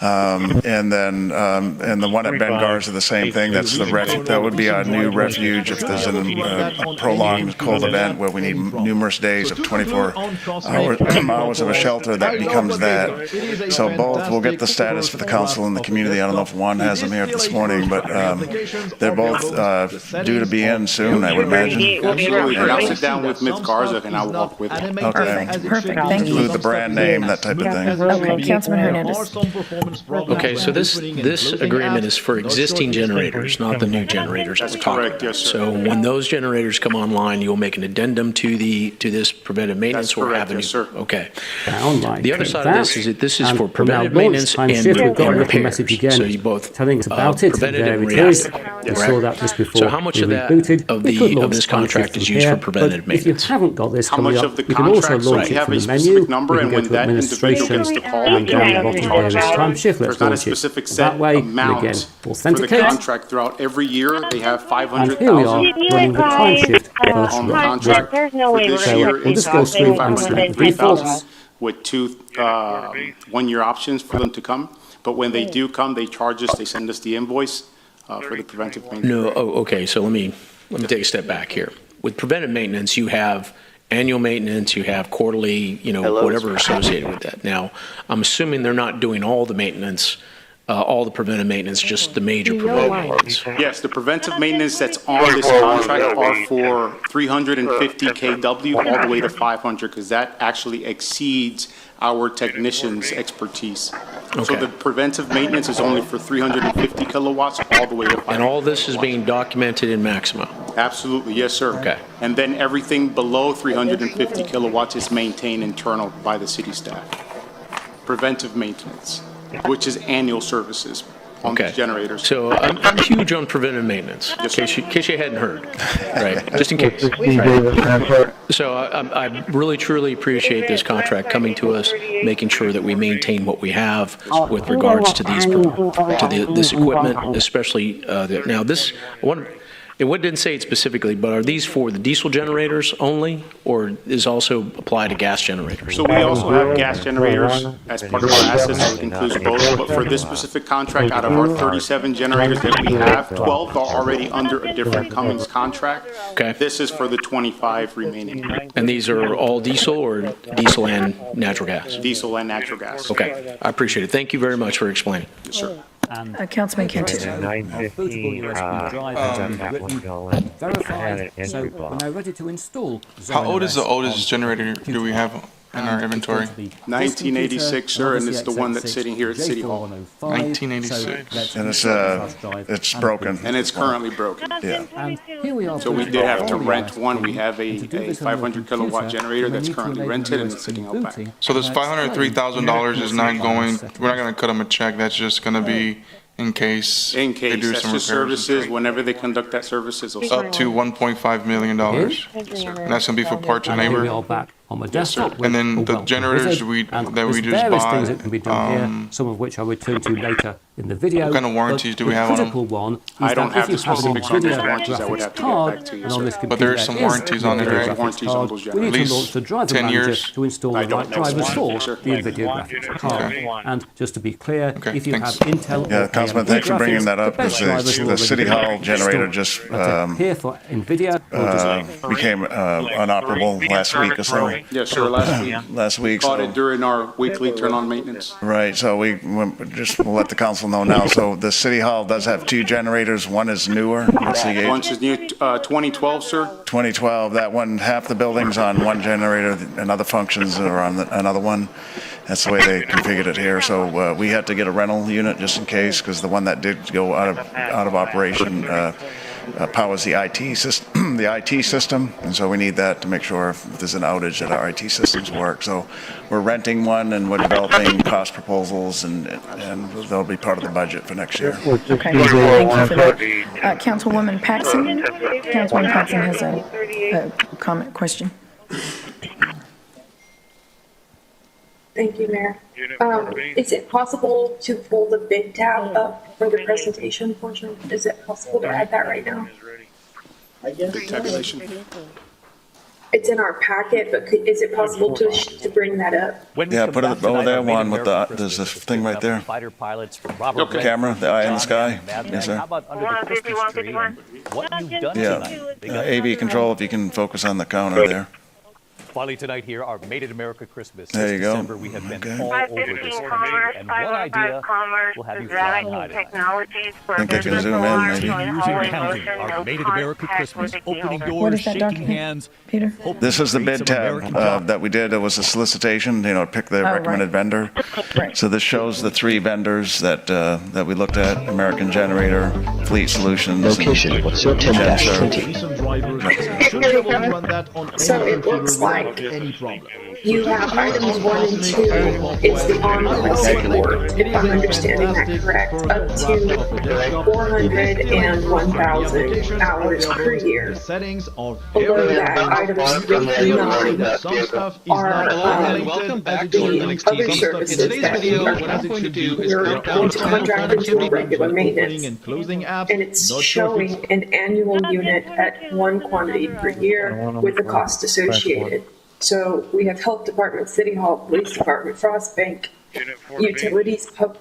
And then, and the one at Ben Garza, the same thing, that's the that would be our new refuge if there's a prolonged cold event where we need numerous days of 24 hours of a shelter, that becomes that. So both, we'll get the status for the council and the community. I don't know if Juan has them here this morning, but they're both due to be in soon, I would imagine. Absolutely, and I'll sit down with Ms. Garza and I'll walk with her. Okay. Perfect, thank you. Include the brand name, that type of thing. Okay, Councilman Hernandez. Okay, so this agreement is for existing generators, not the new generators that we're talking about. Yes, sir. So when those generators come online, you'll make an addendum to this preventive maintenance or have a new. Yes, sir. Okay. Downline. The other side of this is that this is And for from our preventive maintenance launch time and shift, we've got a little repairs. message again So you both telling us about it. preventative There and it is. reactive. We saw that just before So how much we of that rebooted. of We could launch this time contract shift is from used for here, preventative but if you maintenance? haven't got this How coming much up, of the you can also contract, so launch we it have from a the specific menu. number, We can and go when to that individual administration gets the call, and we down can the bottom there is time shift. Let's There's not a launch it specific set that way. And amount again, for the authenticate. contract throughout every year. They have And here we are 500,000 running the time shift first on the run. contract. There's no For way this we're year, gonna we'll it's just go through and select the defaults. 503,000 with two one-year options for them to come. But when they do come, they charge us, they send us the invoice for the preventive maintenance. No, okay, so let me take a step back here. With preventive maintenance, you have annual maintenance, you have quarterly, whatever associated with that. Now, I'm assuming they're not doing all the maintenance all the preventive maintenance, just the major preventive maintenance? Yes, the preventive maintenance that's on this contract are for 350 kW all the way to 500, because that actually exceeds our technicians' expertise. So Okay. the preventive maintenance is only for 350 kilowatts all the way to 500. And all this is being documented in Maximo? Absolutely, yes, sir. Okay. And then everything below 350 kilowatts is maintained internal by the city staff. Preventive maintenance, which is annual services on Okay. these generators. So I'm huge on preventive maintenance, in case you hadn't heard, right? Just in case. So I really, truly appreciate this contract coming to us, making sure that we maintain what we have with regards to this equipment, especially now this one. And what didn't say it specifically, but are these for the diesel generators only, or is also apply to gas generators? So we also have gas generators as part of our assets, so it includes both. But for this specific contract, out of our 37 generators that we have, 12 are already under a different Cummins contract. Okay. This is for the 25 remaining. And these are all diesel or diesel and natural gas? Diesel and natural gas. Okay, I appreciate it. Thank you very much for explaining. Yes, sir. Councilman Cantu. So when they're ready to install, How old is the oldest generator do we have in our inventory? 1986, sir, and it's the one that's sitting here at City Hall. 1986. And it's broken. And it's currently broken. Yeah. So we did have to rent one. We have a 500 kilowatt generator that's currently rented and it's sitting out back. So this $503,000 is not going, we're not going to cut them a check, that's just going to be in case In they case, do that's some just repairs. services, whenever they conduct that services. they'll Up to $1.5 million. And that's going to be for parts and Here we labor. are back on my desktop. And then with the Welcome generators Visit, that we there's just various bought, things that can be done here, some of which I'll return to later in the video. What kind of warranties do we have on them? The critical one is I don't that have if the you have an specifics on those NVIDIA warranties. I would have to get card, back to you, and on sir. this But computer there's some is warranties on it, NVIDIA right? graphics Warranties on card, those we need generators. to launch the driver 10 manager years? to install I the don't right know drivers specifically, for sir. the NVIDIA graphics card. And just to be clear, Okay, if you have thanks. Intel Yeah, or Councilman, AMD thanks for bringing graphics, that up, the best because drivers will the already City be Hall generator installed. just Here for NVIDIA, we'll just became inoperable last week or so. Yes, sir, last week. Last week, Caught so, it during our weekly turn on maintenance. right, so we'll let the council know now. So the City Hall does have two generators, one is newer, let's see, Once is new, 2012, sir. 2012, that one, half the building's on one generator and other functions are on another one. That's the way they configured it here. So we had to get a rental unit just in case, because the one that did go out of operation powers the IT system, and so we need that to make sure if there's an outage that our IT systems work. So we're renting one and we're developing cost proposals, and they'll be part of the budget for next year. Okay, thank you for that. Councilwoman Paxson. Councilwoman Paxson has a comment, question. Thank you, Mayor. Is it possible to pull the bid tab up for the presentation portion? Is it possible to add that right now? Big tabulation. It's in our packet, but is it possible to bring that up? Yeah, put it over there, one with there's a thing right there. Fighter pilots from Robert Okay. Camera, the eye in the sky. Yes, sir. How about under the Christmas tree and what you've done tonight? Yeah, AV control, if you can focus on the counter there. Finally tonight here, our Made in America Christmas. There This you go. December, we have been Okay. all over this country, and one idea will have you flying high tonight. I think I can zoom in, maybe. Using counting, our Made in America Christmas, opening What doors, is that shaking document, hands. Peter? This is the bid tab that we did. It was a solicitation, pick the right. recommended vendor. Right. So this shows the three vendors that we looked at: American Generator, Fleet Solutions, Location, what's your 10 dash Genserve. 20? So it looks like you have items 1 and 2, it's the on-call support, if I'm understanding that correct, up to 400 and 1,000 hours per year. Below that, items 3 through 9 are the other services that we are going to contract into regular maintenance. And it's showing an annual unit at 1 quantity per year with the cost associated. So we have Health Department, City Hall, Police Department, Frost Bank, Utilities, Pump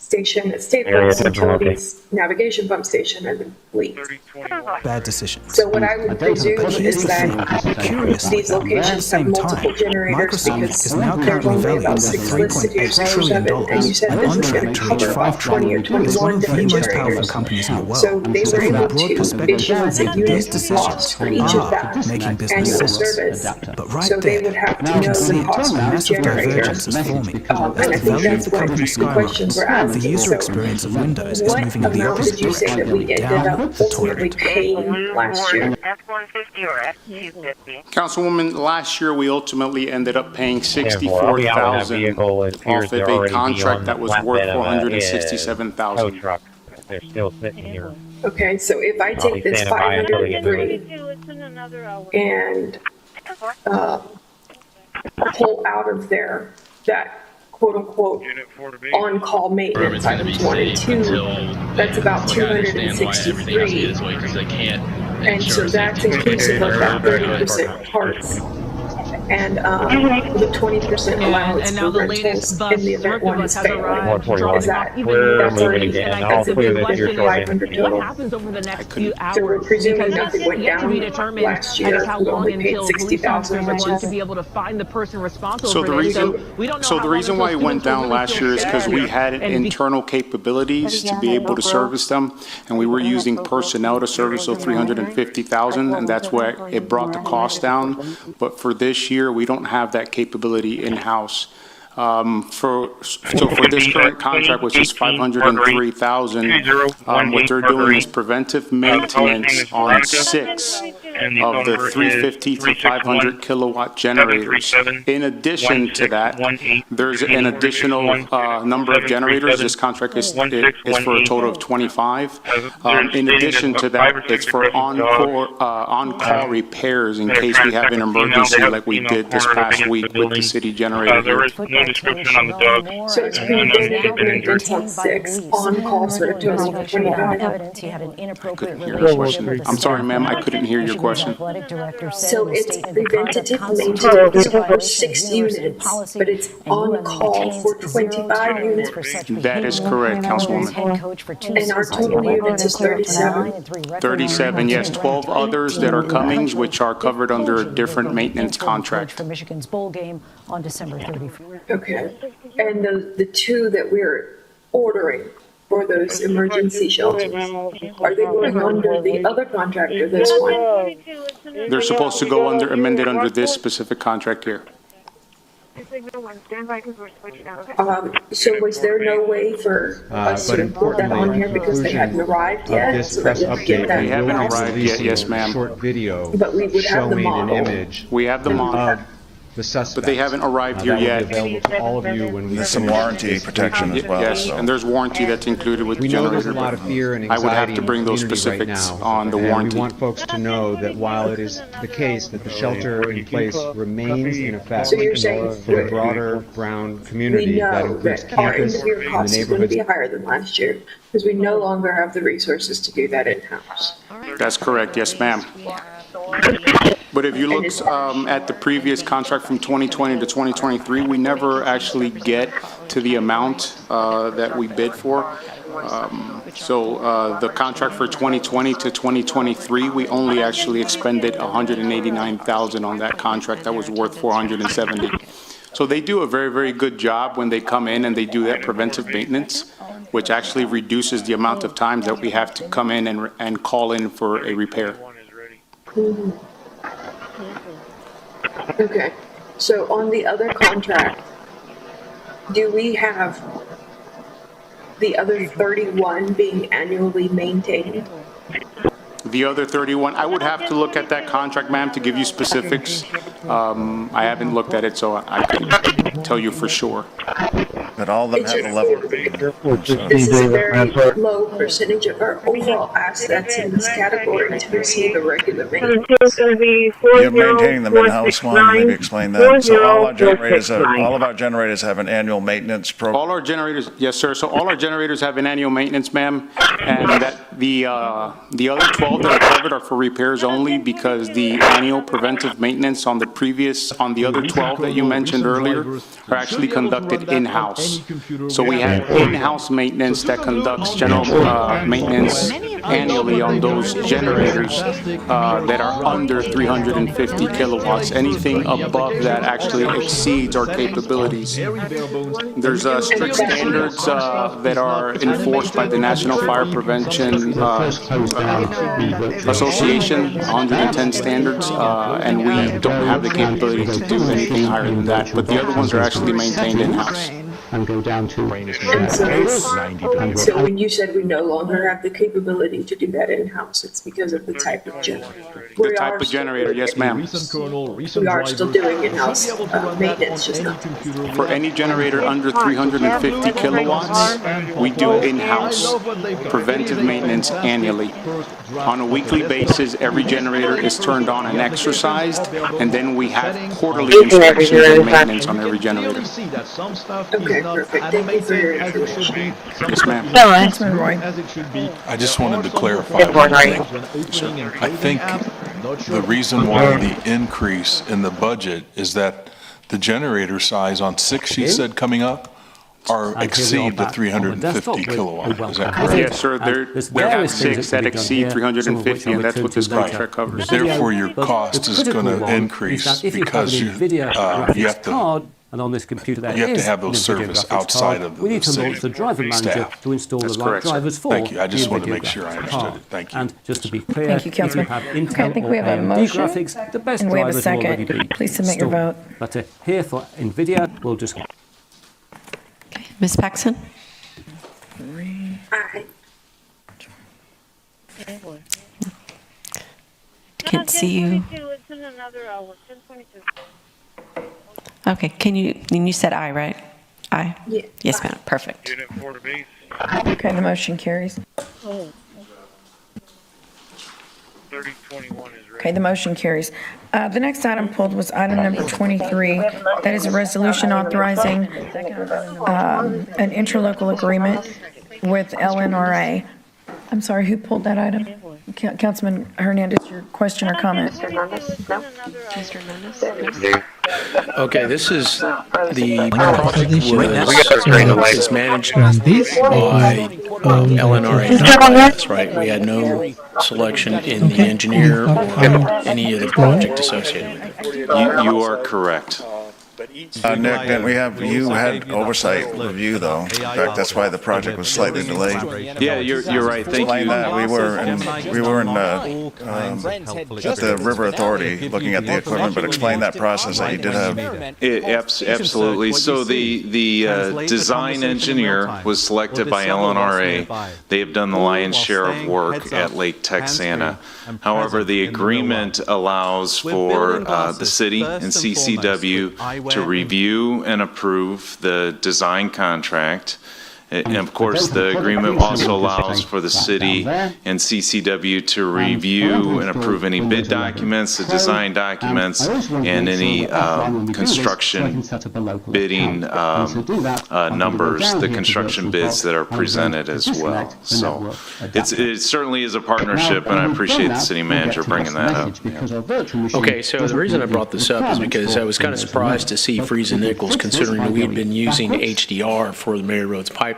station at Staples, utilities, navigation pump station, and the fleet. Bad decisions. So what I would presume is that Curiously, these locations have multiple generators because there's only about 6 listed here, so there's 7, and you said this is going to cover about 20 or 21 different generators. So they were able to issue us a unit cost for each of that annual service. So they would have to know the cost of the generator. And I think that's what the questions were asking. The user experience of Windows is moving in the What amount did you say that we ended up ultimately paying last year? Councilwoman, last year we ultimately ended up paying $64,000 off of a contract that was worth $467,000. They're still sitting here. Okay, so if I take this 503 and pull out of there that quote-unquote on-call maintenance items 1 and 2, that's about 263. And so that's inclusive of that 30% parts and the 20% allowance for rentals in the event one is failing. Is that, that's already, that's a big question, 500 total. So we're presuming nothing went down last year, we only paid 60,000, which is. So the reason why it went down last year is because we had internal capabilities to be able to service them, and we were using personnel to service those 350,000, and that's why it brought the cost down. But for this year, we don't have that capability in-house. So for this current contract, which is $503,000, what they're doing is preventive maintenance on 6 of the 350 to 500 kilowatt generators. In addition to that, there's an additional number of generators. This contract is for a total of 25. In addition to that, it's for on-call repairs in case we have an emergency like we did this past week with the city generator. Description on the dog. So it's preventative maintenance on 6, on-call for a total of 25. Evidence you had an inappropriate I'm sorry, ma'am, I couldn't hear your question. So it's preventative maintenance for 6 units, but it's on-call for 25 units. That is correct, Councilwoman. And our total units is 37. 37, yes, 12 others that are coming, which are covered under a different maintenance contract. For Michigan's bowl game on December 31st. Okay. And the 2 that we're ordering for those emergency shelters, are they going under the other contract or this one? They're supposed to go amended under this specific contract here. So was there no way for us to put that on here because they hadn't arrived yet? So that we could get that. They haven't arrived yet, yes, ma'am. But we would have the model. We have the model. But they haven't arrived here yet. There's some warranty protection as well. Yes, and there's warranty that's included with the generator. I would have to bring those specifics on the warranty. We want folks to know that while it is the case that the shelter in place remains in effect So you're saying for the broader Brown community, we that know includes that our campus end-of-year and the cost is going to be neighborhoods. higher than last year because we no longer have the resources to do that in-house. That's correct, yes, ma'am. But if you look at the previous contract from 2020 to 2023, we never actually get to the amount that we bid for. So the contract for 2020 to 2023, we only actually expended $189,000 on that contract that was worth $470,000. So they do a very, very good job when they come in and they do that preventive maintenance, which actually reduces the amount of times that we have to come in and call in for a repair. Mhm. Okay, so on the other contract, do we have the other 31 being annually maintained? The other 31, I would have to look at that contract, ma'am, to give you specifics. I haven't looked at it, so I couldn't tell you for sure. But all of them have a level. This is a very low percentage of our overall assets in this category to receive a regular maintenance. You're maintaining them in-house, one, maybe explain that. So all of our generators have an annual maintenance program. All our generators, yes, sir. So all our generators have an annual maintenance, ma'am, and that the other 12 that are covered are for repairs only because the annual preventive maintenance on the other 12 that you mentioned earlier are actually conducted in-house. in-house. So we have in-house maintenance that conducts general maintenance annually on those generators that are under 350 kilowatts. Anything above that actually exceeds our capabilities. There's strict standards that are enforced by the National Fire Prevention Association, 110 standards, and we don't have the capability to do anything higher than that. But the other ones are actually maintained in-house. And go down to so when you said we no longer have the capability to do that in-house, it's because of the type of generator. The type of generator, yes ma'am. We are still doing in-house maintenance, just not. For any generator under 350 kilowatts, we do in-house preventive maintenance annually. On a weekly basis, every generator is turned on and exercised, and then we have quarterly inspections and maintenance on every generator. Okay, perfect. Thank you for your information. Yes, ma'am. I just wanted to clarify one thing. I think the reason why the increase in the budget is that the generator size on 6 you said coming up are exceed the 350 kilowatt. Is that correct? Yes, sir. We have 6 that exceed 350, and that's what this contract covers. Therefore, your cost is going to increase because you have to. And on this computer, you have to have those service outside of we need the to launch the driver manager staff. to install the right drivers for. Thank you. I just wanted to make sure I understood it. Thank you. And just to be clear, Thank you, Councilman. if you have Okay, I Intel think or we have a AMD motion, graphics, the best and we have a drivers will already second. be Please submit your installed. vote. But here for NVIDIA, we'll just... Ms. Paxson? Aye. Can't see you. Okay, can you said aye, right? Aye? Yeah. Yes, ma'am. Perfect. Okay, the motion carries. Okay, the motion carries. The next item pulled was item number 23. That is a resolution authorizing an interlocal agreement with LNRA. I'm sorry, who pulled that item? Councilman Hernandez, your question or comment? Mr. Hernandez? Okay, this is the project is managed by LNRA. That's right. We had no selection in the engineer or any of the project associated with it. You are correct. Nick, didn't we have, you had oversight review though. In fact, that's why the project was slightly delayed. Yeah, you're right. Thank you. Explain that. We were in at the River Authority looking at the equipment, but explain that process that you did have. Absolutely. So the design engineer was selected by LNRA. They have done the lion's share of work at Lake Texana. However, the agreement allows for the city and CCW to review and approve the design contract. And of course, the agreement also allows for the city and CCW to review and approve any bid documents, the design documents, and any construction bidding numbers, the construction bids that are presented as well. So it certainly is a partnership, and I appreciate the city manager bringing that up. Okay, so the reason I brought this up is because I was kind of surprised to see Freeze and Nichols, considering that we had been using HDR for the Mary Roads pipeline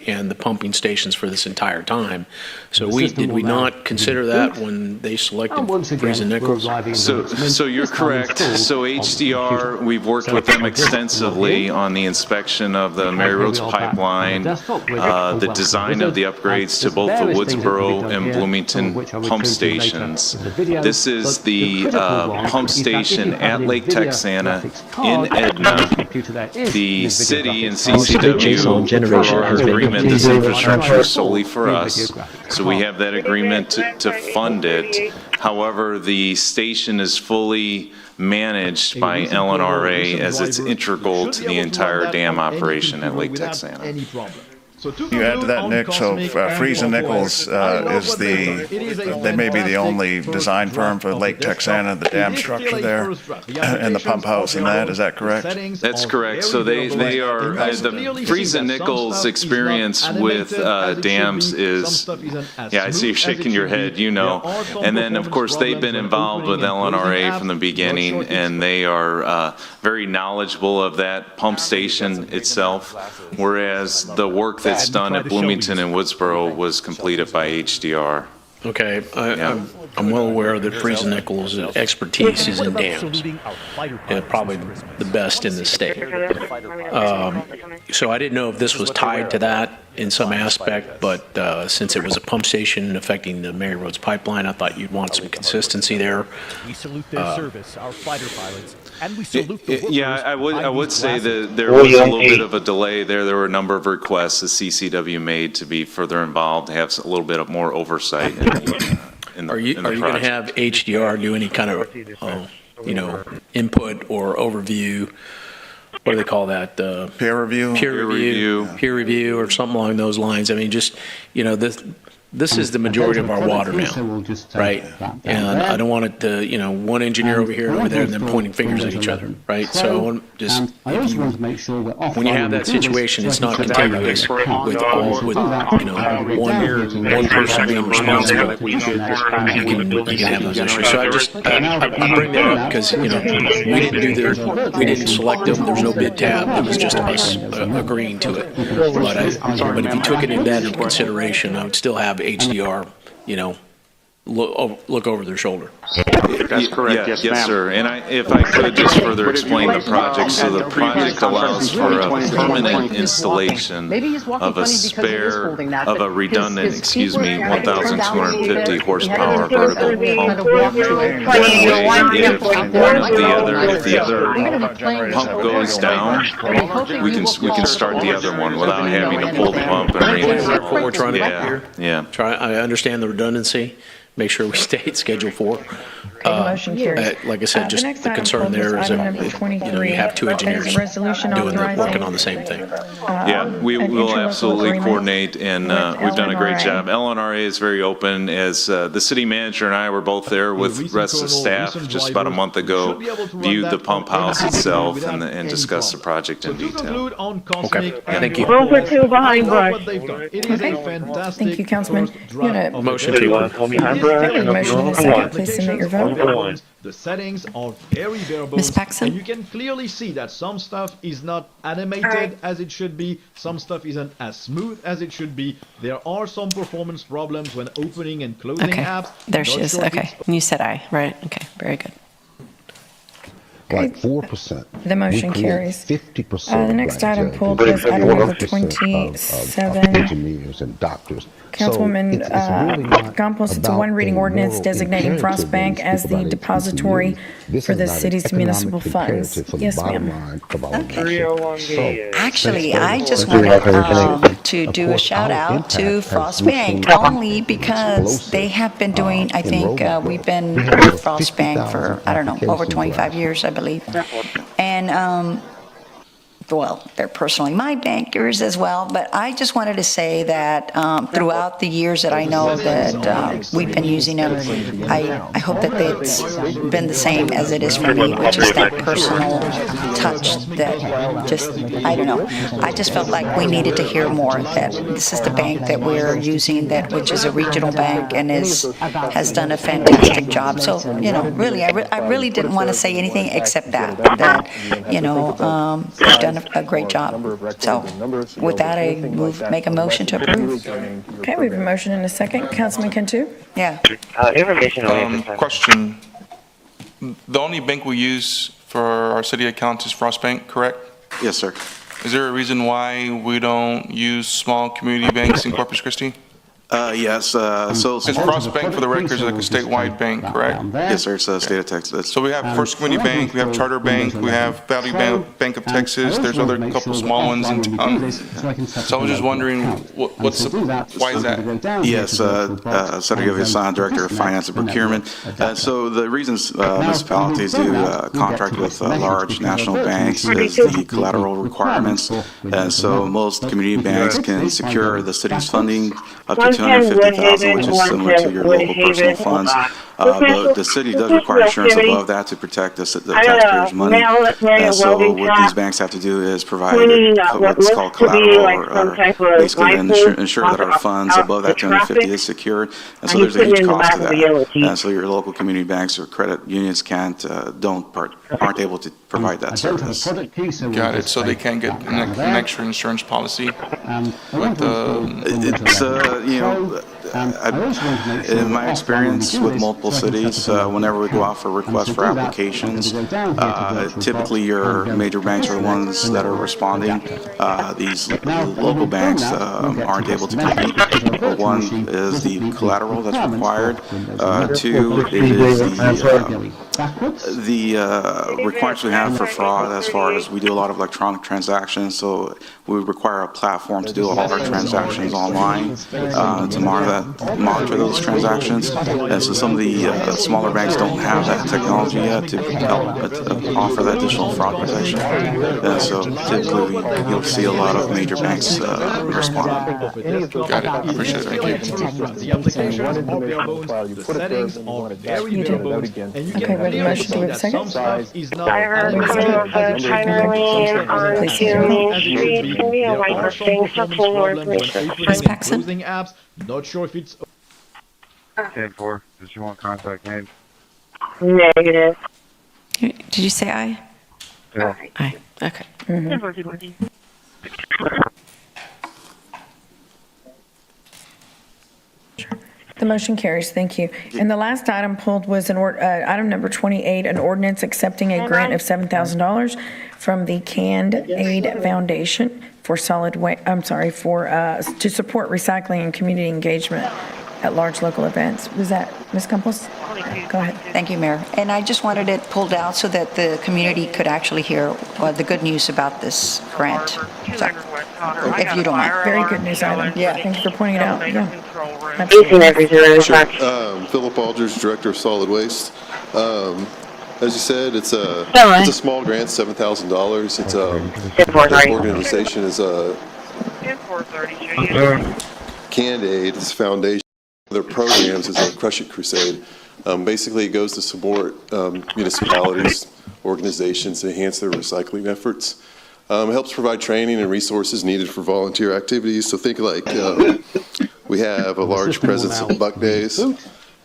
and the pumping stations for this entire time. So did we not consider that when they selected Freeze and Nichols? So you're correct. So HDR, we've worked with them extensively on the inspection of the Mary Roads pipeline, the design of the upgrades to both the Woodsboro and Bloomington pump stations. This is the pump station at Lake Texana in Edna. The city and CCW for our agreement, this infrastructure is solely for us. So we have that agreement to fund it. However, the station is fully managed by LNRA as it's integral to the entire dam operation at Lake Texana. You add to that, Nick, so Freeze and Nichols they may be the only design firm for Lake Texana, the dam structure there, and the pump house and that, is that correct? That's correct. So they are, the Freeze and Nichols experience with dams is, yeah, I see you shaking your head, you know. And then, of course, they've been involved with LNRA from the beginning, and they are very knowledgeable of that pump station itself, whereas the work that's done at Bloomington and Woodsboro was completed by HDR. Okay, I'm well aware that Freeze and Nichols' expertise is in dams, probably the best in the state. So I didn't know if this was tied to that in some aspect, but since it was a pump station affecting the Mary Roads pipeline, I thought you'd want some consistency there. We salute their service, our fighter pilots, and we salute the workers. Yeah, I would say that there was a little bit of a delay there. There were a number of requests the CCW made to be further involved, to have a little bit of more oversight Are you going to have HDR do any kind of, input or overview? What do they call that? Peer review? Peer review or something along those lines. I mean, just, this is the majority of our water now, right? And I don't want it to, one engineer over here and over there and then pointing fingers at each other, right? So just, when you have that situation, it's not contiguous with one person being responsible. You can have those issues. So I bring that up because, we didn't select them. There was no bid tab. It was just us agreeing to it. But if you took it into that into consideration, I would still have HDR, look over their shoulder. That's correct. Yes, sir. And if I could just further explain the project. So the project allows for a permanent installation of a spare, of a redundant, 1,250 horsepower vertical pump. If the other pump goes down, we can start the other one without having to pull the pump and read it. Is that what we're trying to do here? Yeah. I understand the redundancy. Make sure we stay at Schedule 4. Motion carries. Like I said, just the concern there is that you have two engineers working on the same thing. Yeah, we will absolutely coordinate, and we've done a great job. LNRA is very open, as the city manager and I were both there with the rest of the staff just about a month ago, viewed the pump house itself and discussed the project in detail. Okay, thank you. Room for two behind brush. Thank you, Councilman. Motion to motion in a second. Please submit your vote. The settings are very variable, and you can clearly see that some stuff is not animated as it should be, some stuff isn't as smooth as it should be. There are some performance problems when opening and closing apps. There she is. Okay, and you said aye, right? Okay, very good. Like 4%. The motion carries. 50%. The next item pulled was item number 27. Engineers and doctors. Councilwoman Campos, it's a one reading ordinance designating Frost Bank as the depository for the city's municipal funds. Yes, ma'am. Actually, I just wanted to do a shout out to Frost Bank, only because they have been doing, I think, we've been with Frost Bank for, I don't know, over 25 years, I believe. And, well, they're personally my bankers as well, but I just wanted to say that throughout the years that I know that we've been using them, I hope that it's been the same as it is for me, which is that personal touch that just, I don't know. I just felt like we needed to hear more, that this is the bank that we're using, which is a regional bank and has done a fantastic job. So, really, I really didn't want to say anything except that they've done a great job. So with that, I make a motion to approve. Okay, we have a motion in a second. Councilman Cantu? Yeah. Question. The only bank we use for our city accounts is Frost Bank, correct? Yes, sir. Is there a reason why we don't use small community banks in Corpus Christi? Yes, so. Is Frost Bank, for the record, is like a statewide bank, correct? Yes, sir, it's the state of Texas. So we have First Community Bank, we have Charter Bank, we have Valley Bank of Texas, there's other couple small ones in town. So I was just wondering, why is that? Yes, Senator Gavin, Director of Finance and Procurement. So the reasons municipalities do contract with large national banks is the collateral requirements. And so most community banks can secure the city's funding up to $250,000, which is similar to your local personal funds. But the city does require insurance above that to protect the taxpayers' money. And so what these banks have to do is provide what's called collateral, or basically ensure that our funds above that $250,000 is secured. And so there's a huge cost to that. And so your local community banks or credit unions aren't able to provide that service. Got it, so they can't get an extra insurance policy with in my experience with multiple cities, whenever we go out for requests for applications, typically your major banks are the ones that are responding. These local banks aren't able to compete. One is the collateral that's required. Two, it is the requirements we have for fraud, as far as we do a lot of electronic transactions, so we require a platform to do all of our transactions online to monitor those transactions. And so some of the smaller banks don't have that technology yet to help offer that additional fraud protection. And so typically you'll see a lot of major banks respond. Got it. I appreciate it. Thank you. The settings are very bare bones, and you Okay, ready, motion, do we have a second? Driver coming off of China Lane onto Main Street, can be a white Mustang, stop full north, Ms. Paxson? Apps. Not sure if it's 10-4, does you want contact name? Negative. Did you say aye? Yeah. Aye. Okay. The motion carries. Thank you. And the last item pulled was item number 28, an ordinance accepting a grant of $7,000 from the Canned Aid Foundation for to support recycling and community engagement at large local events. Was that Ms. Campos? Go ahead. Thank you, Mayor. And I just wanted it pulled out so that the community could actually hear the good news about this grant. So, if you don't mind. Very good news item. Yeah. Thank you for pointing it out. Yeah. Sure. Philip Aldridge, Director of Solid Waste. As you said, it's a small grant, $7,000. It's the organization is Canned Aid. It's a foundation. Their programs is a Crush It Crusade. Basically, it goes to support municipalities, organizations to enhance their recycling efforts. It helps provide training and resources needed for volunteer activities. So think like we have a large presence of Buck Days,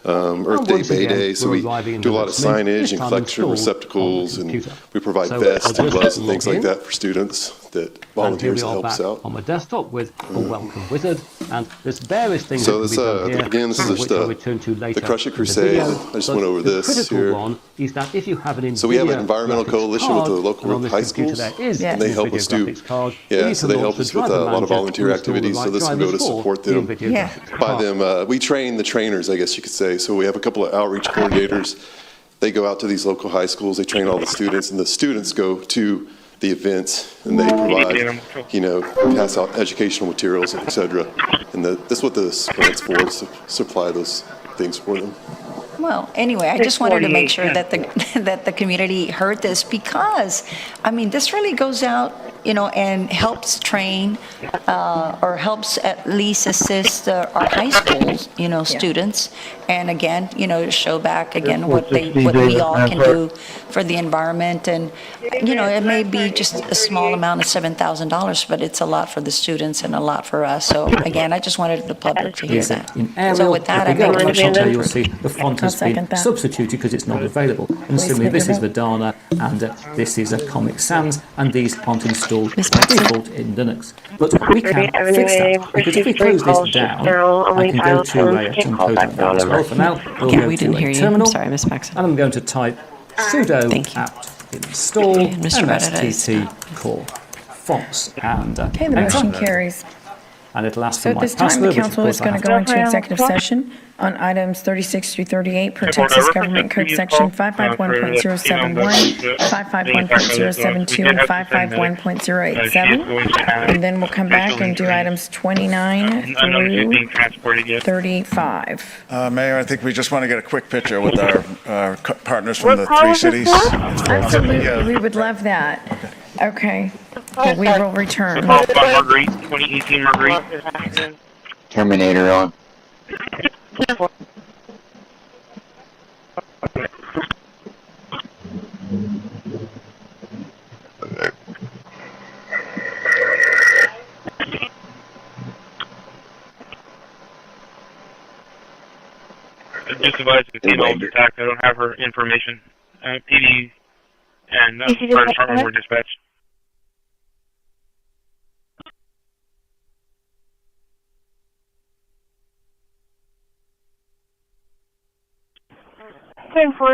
Earth Day, Bay Day, so we do a lot of signage and collection receptacles, and we provide vests and gloves and things like that for students that volunteers to help us out. On my desktop with a welcome wizard, and there's various things. So this, again, this is just the Crush It Crusade. I just went over this here. Is that if you have an so we have an environmental coalition with the local high schools, and they help us do. Yeah, so they help us with a lot of volunteer activities. So this will go to support them. By them, we train the trainers, I guess you could say. So we have a couple of outreach coordinators. They go out to these local high schools. They train all the students, and the students go to the events, and they provide, pass out educational materials, etc. And that's what this grant's for, is to supply those things for them. Well, anyway, I just wanted to make sure that the community heard this, because, I mean, this really goes out, and helps train or helps at least assist our high schools, students. And again, to show back again what we all can do for the environment. And, it may be just a small amount of $7,000, but it's a lot for the students and a lot for us. So again, I just wanted the public to hear that. So with that, I make a motion to. You'll see the font has been substituted because it's not available. And similarly, this is Verdana, and this is a Comic Sans, and these aren't installed by default in Linux. But we can fix that, because if we close this down, I can go to a encoding as well. For now, we'll go to a terminal. Sorry, Ms. Paxson. And I'm going to type sudo apt install mst core fonts and okay, the motion carries. and it'll ask So for at my this time, password, the which of council is course I going to have go into executive session on items 36 through 38 per Texas Government Code Section 551.071, 551.072, and 551.087. And then we'll come back and do items 29 through 35. Mayor, I think we just want to get a quick picture with our partners from the three cities. Absolutely, we would love that. Okay, well, we will return. Marguerite, 2018 Marguerite. Terminator on. Just advised the female was attacked. I don't have her information. PD and fire department were dispatched.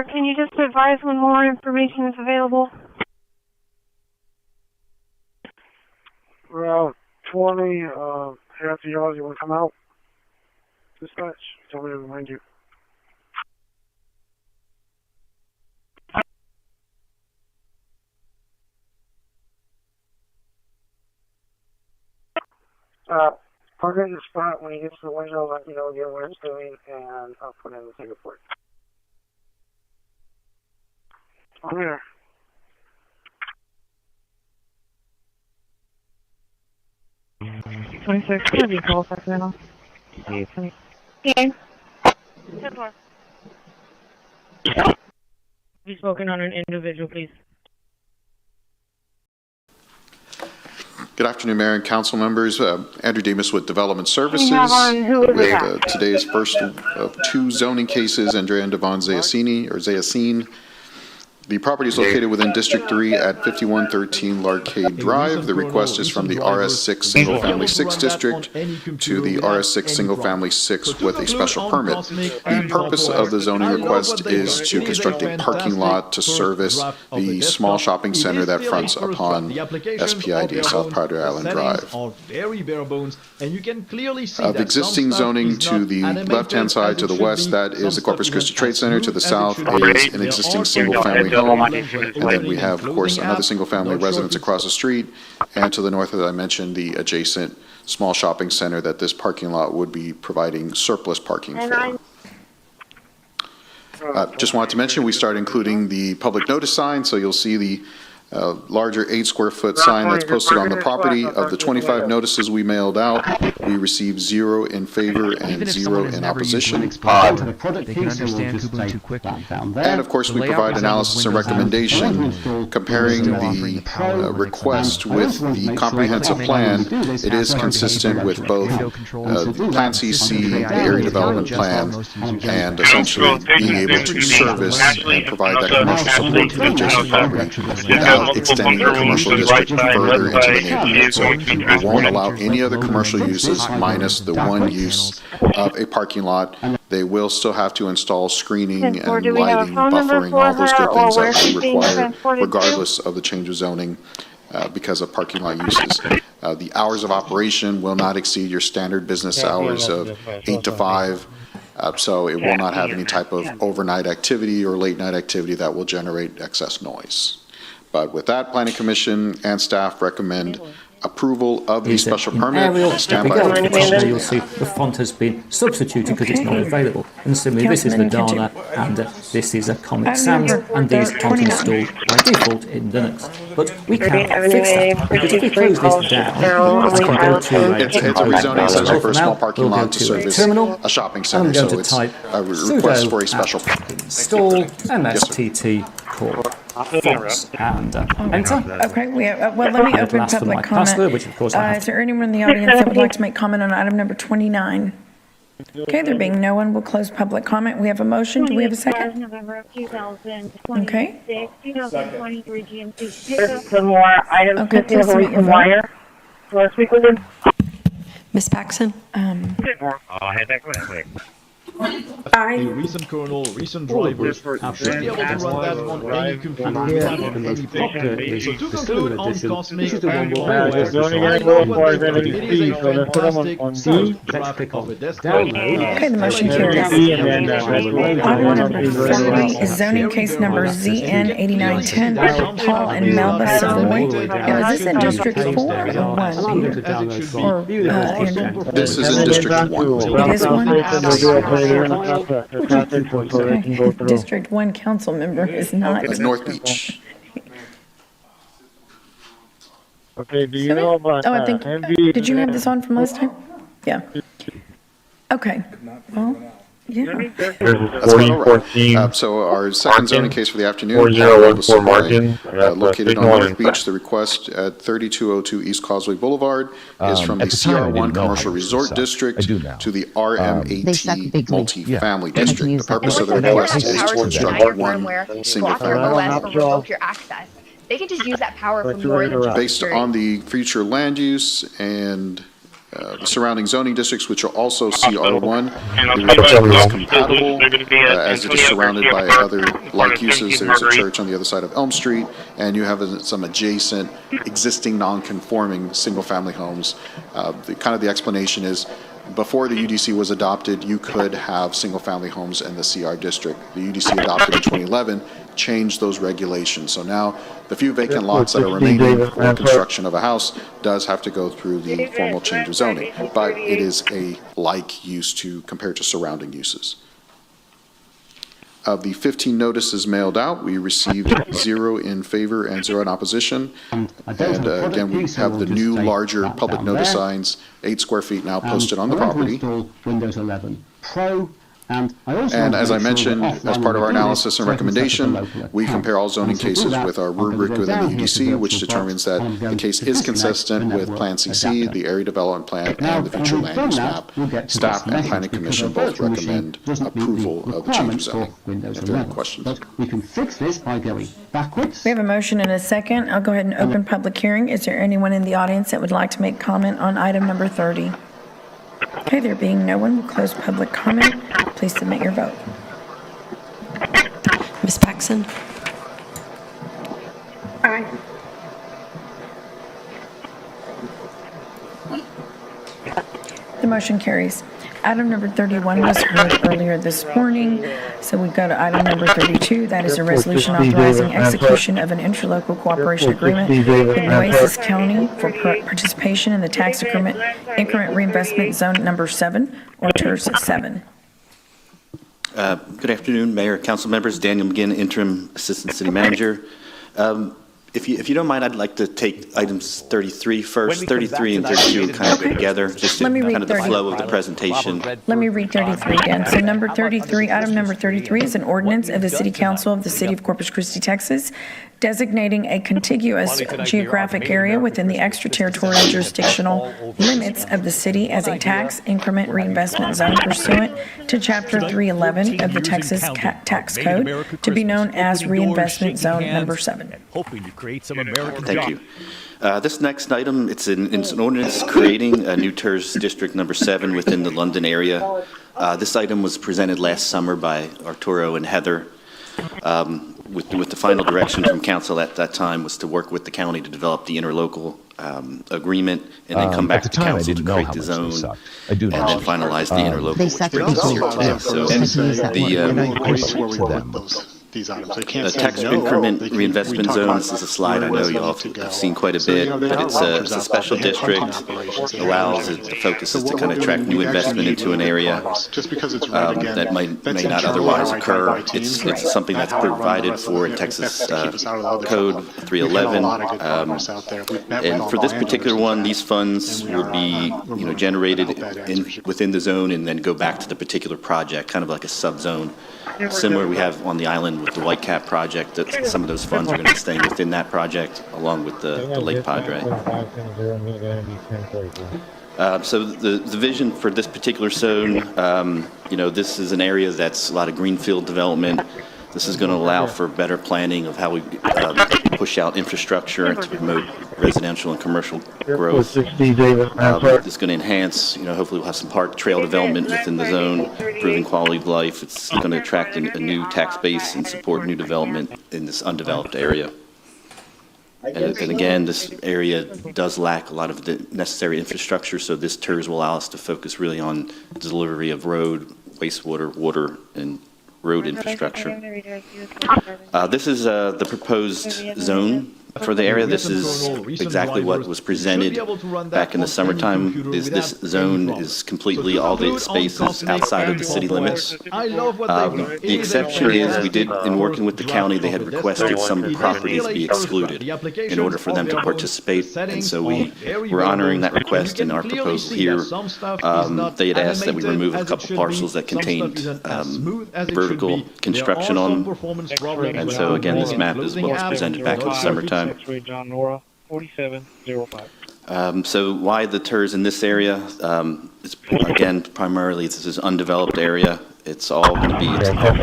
Can you just advise when more information is available? Well, 20, after y'all, you want to come out? Dispatch, tell me to remind you. Park at your spot. When you get to the window, let me know again what it's doing, and I'll put in the ticket for it. I'm here. $26, could be call for now. Okay. Be spoken on an individual, please. Good afternoon, Mayor and Council members. Andrew Demas with Development Services. Who is with today's first of two zoning cases, Andrea and Devon Zayacine. The property is located within District 3 at 5113 Larcade Drive. The request is from the RS6 Single Family 6 District to the RS6 Single Family 6 with a special permit. The purpose of the zoning request is to construct a parking lot to service the small shopping center that fronts upon SPID, South Padre Island Drive. Of existing zoning to the left-hand side to the west, that is the Corpus Christi Trade Center. To the south is an existing single-family home, and then we have, of course, another single-family residence across the street, and to the north, as I mentioned, the adjacent small shopping center that this parking lot would be providing surplus parking for. Just wanted to mention, we started including the public notice sign, so you'll see the larger 8-square-foot sign that's posted on the property. Of the 25 notices we mailed out, we received 0 in favor and 0 in opposition. And of course, we provide analysis and recommendation comparing the request with the comprehensive plan. It is consistent with both Plan CC, the area development plan, and essentially being able to service and provide that commercial support to the adjacent property without extending the commercial district further into the neighborhood. So we won't allow any other commercial uses minus the one use of a parking lot. They will still have to install screening and lighting, buffering, all those good things that we require, regardless of the change of zoning because of parking lot uses. The hours of operation will not exceed your standard business hours of 8 to 5. So it will not have any type of overnight activity or late night activity that will generate excess noise. But with that, Planning Commission and staff recommend approval of the special permit. Stand by. You'll see the font has been substituted because it's not available. And similarly, this is the Dana, and this is a Comic Sans, and these aren't installed by default in Linux. But we can fix that, because if we close this down, we can go to It's rezoning essentially for a small parking lot to service a shopping center, so it's a request for a special install MSTT core. Fonts and enter. Okay, well, let me open public comment. Which of course is there anyone in the audience that would like to make comment on item number 29? Okay, there being no one, we'll close public comment. We have a motion. Do we have a second? November 2026, Okay. 2023 GMC. Some more items missing of a wire. Do you want to speak with him? Ms. Paxson? I'll head back with that quick. The recent kernel, recent drivers should be able to run that on any computer without any problem. So to conclude on Cosmic and Molester, it is a fantastic first draft of a desktop. Okay, the motion carries. Item number 30 is zoning case number ZN 8910, Paul and Melba Savoy. Now, is this in District 4 or 1, Peter? Or, Andrew? This is in District 1. It is 1? Okay. District 1 council member is not. Of North Beach. Okay, do you know about Oh, I think, did you have this on from last time? Yeah. Okay. Well, yeah. That's about right. So our second zoning case for the afternoon, located on North Beach. The request at 3202 East Causeway Boulevard is from the CR1 Commercial Resort District to the RM18 Multifamily District. The purpose of the request is to construct one single family. They can just use that power for more than just based on the future land use and the surrounding zoning districts, which are also CR1. The request is compatible as it is surrounded by other like uses. There's a church on the other side of Elm Street, and you have some adjacent existing non-conforming single-family homes. The explanation is, before the UDC was adopted, you could have single-family homes in the CR district. The UDC adopted in 2011 changed those regulations. So now the few vacant lots that are remaining for construction of a house does have to go through the formal change of zoning, but it is a like use compared to surrounding uses. Of the 15 notices mailed out, we received 0 in favor and 0 in opposition. And again, we have the new, larger public notice signs, 8 square feet now posted on the property. Windows 11 Pro. And as I mentioned, as part of our analysis and recommendation, we compare all zoning cases with our rubric within the UDC, which determines that the case is consistent with Plan CC, the Area Development Plan, and the Future Land Use Map. Staff and Planning Commission both recommend approval of the change of zoning. If there are any questions. We can fix this by going backwards. We have a motion and a second. I'll go ahead and open public hearing. Is there anyone in the audience that would like to make comment on item number 30? Okay, there being no one, we'll close public comment. Please submit your vote. Ms. Paxson? Aye. The motion carries. Item number 31 was heard earlier this morning, so we go to item number 32. That is a resolution authorizing execution of an interlocal cooperation agreement with Nueces County for participation in the tax increment reinvestment zone number 7, or TERS 7. Good afternoon, Mayor, Council members. Daniel McGinn, Interim Assistant City Manager. If you don't mind, I'd like to take items 33 first. 33 and 32 kind of go together, just to kind of the flow of the presentation. Let me read 33 again. So number 33, item number 33 is an ordinance of the City Council of the City of Corpus Christi, Texas, designating a contiguous geographic area within the extraterritorial jurisdictional limits of the city as a tax increment reinvestment zone pursuant to Chapter 311 of the Texas Tax Code, to be known as Reinvestment Zone Number 7. Thank you. This next item, it's an ordinance creating a new TERS District Number 7 within the London area. This item was presented last summer by Arturo and Heather. With the final direction from council at that time was to work with the county to develop the interlocal agreement and then come back to council to create the zone and then finalize the interlocal, which brings us here today. So the tax increment reinvestment zone, this is a slide I know you all have seen quite a bit, but it's a special district, allows the focus is to kind of attract new investment into an area that may not otherwise occur. It's something that's provided for in Texas Code 311, and for this particular one, these funds will be generated within the zone and then go back to the particular project, kind of like a subzone. Similar we have on the island with the White Cap project, that some of those funds are going to be staying within that project along with the Lake Padre. So the vision for this particular zone, this is an area that's a lot of greenfield development. This is going to allow for better planning of how we push out infrastructure and to promote residential and commercial growth. It's going to enhance, hopefully we'll have some park trail development within the zone, improving quality of life. It's going to attract a new tax base and support new development in this undeveloped area. And again, this area does lack a lot of the necessary infrastructure, so this TERS will allow us to focus really on delivery of road, wastewater, water, and road infrastructure. This is the proposed zone for the area. This is exactly what was presented back in the summertime. This zone is completely all the spaces outside of the city limits. The exception is we did, in working with the county, they had requested some properties be excluded in order for them to participate, and so we're honoring that request in our proposal here. They had asked that we remove a couple parcels that contained vertical construction on them, and so again, this map is what was presented back in the summertime. So why the TERS in this area? It's, again, primarily this is undeveloped area. It's all going to be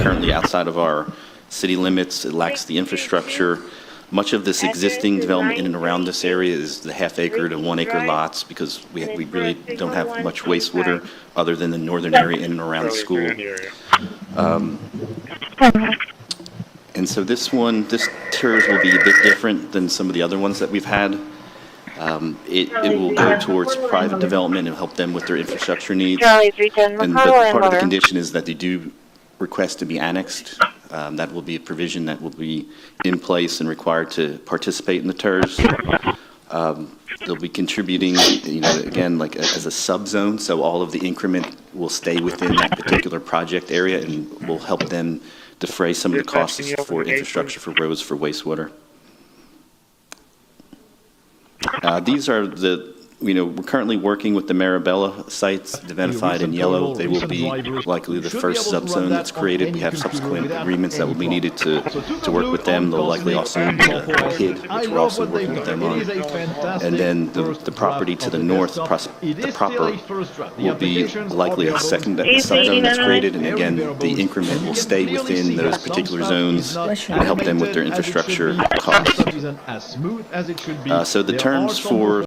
currently outside of our city limits. It lacks the infrastructure. Much of this existing development in and around this area is the half-acre to 1-acre lots because we really don't have much wastewater other than the northern area in and around the school. And so this TERS will be a bit different than some of the other ones that we've had. It will go towards private development and help them with their infrastructure needs. And part of the condition is that they do request to be annexed. That will be a provision that will be in place and required to participate in the TERS. They'll be contributing, again, like as a subzone, so all of the increment will stay within that particular project area and will help them defray some of the costs for infrastructure, for roads, for wastewater. These are we're currently working with the Marabella sites identified in yellow. They will be likely the first subzone that's created. We have subsequent agreements that will be needed to work with them. They'll likely also be a HID, which we're also working with them on. And then the property to the north, the proper, will be likely a second subzone that's created. And again, the increment will stay within those particular zones and help them with their infrastructure costs. So the terms for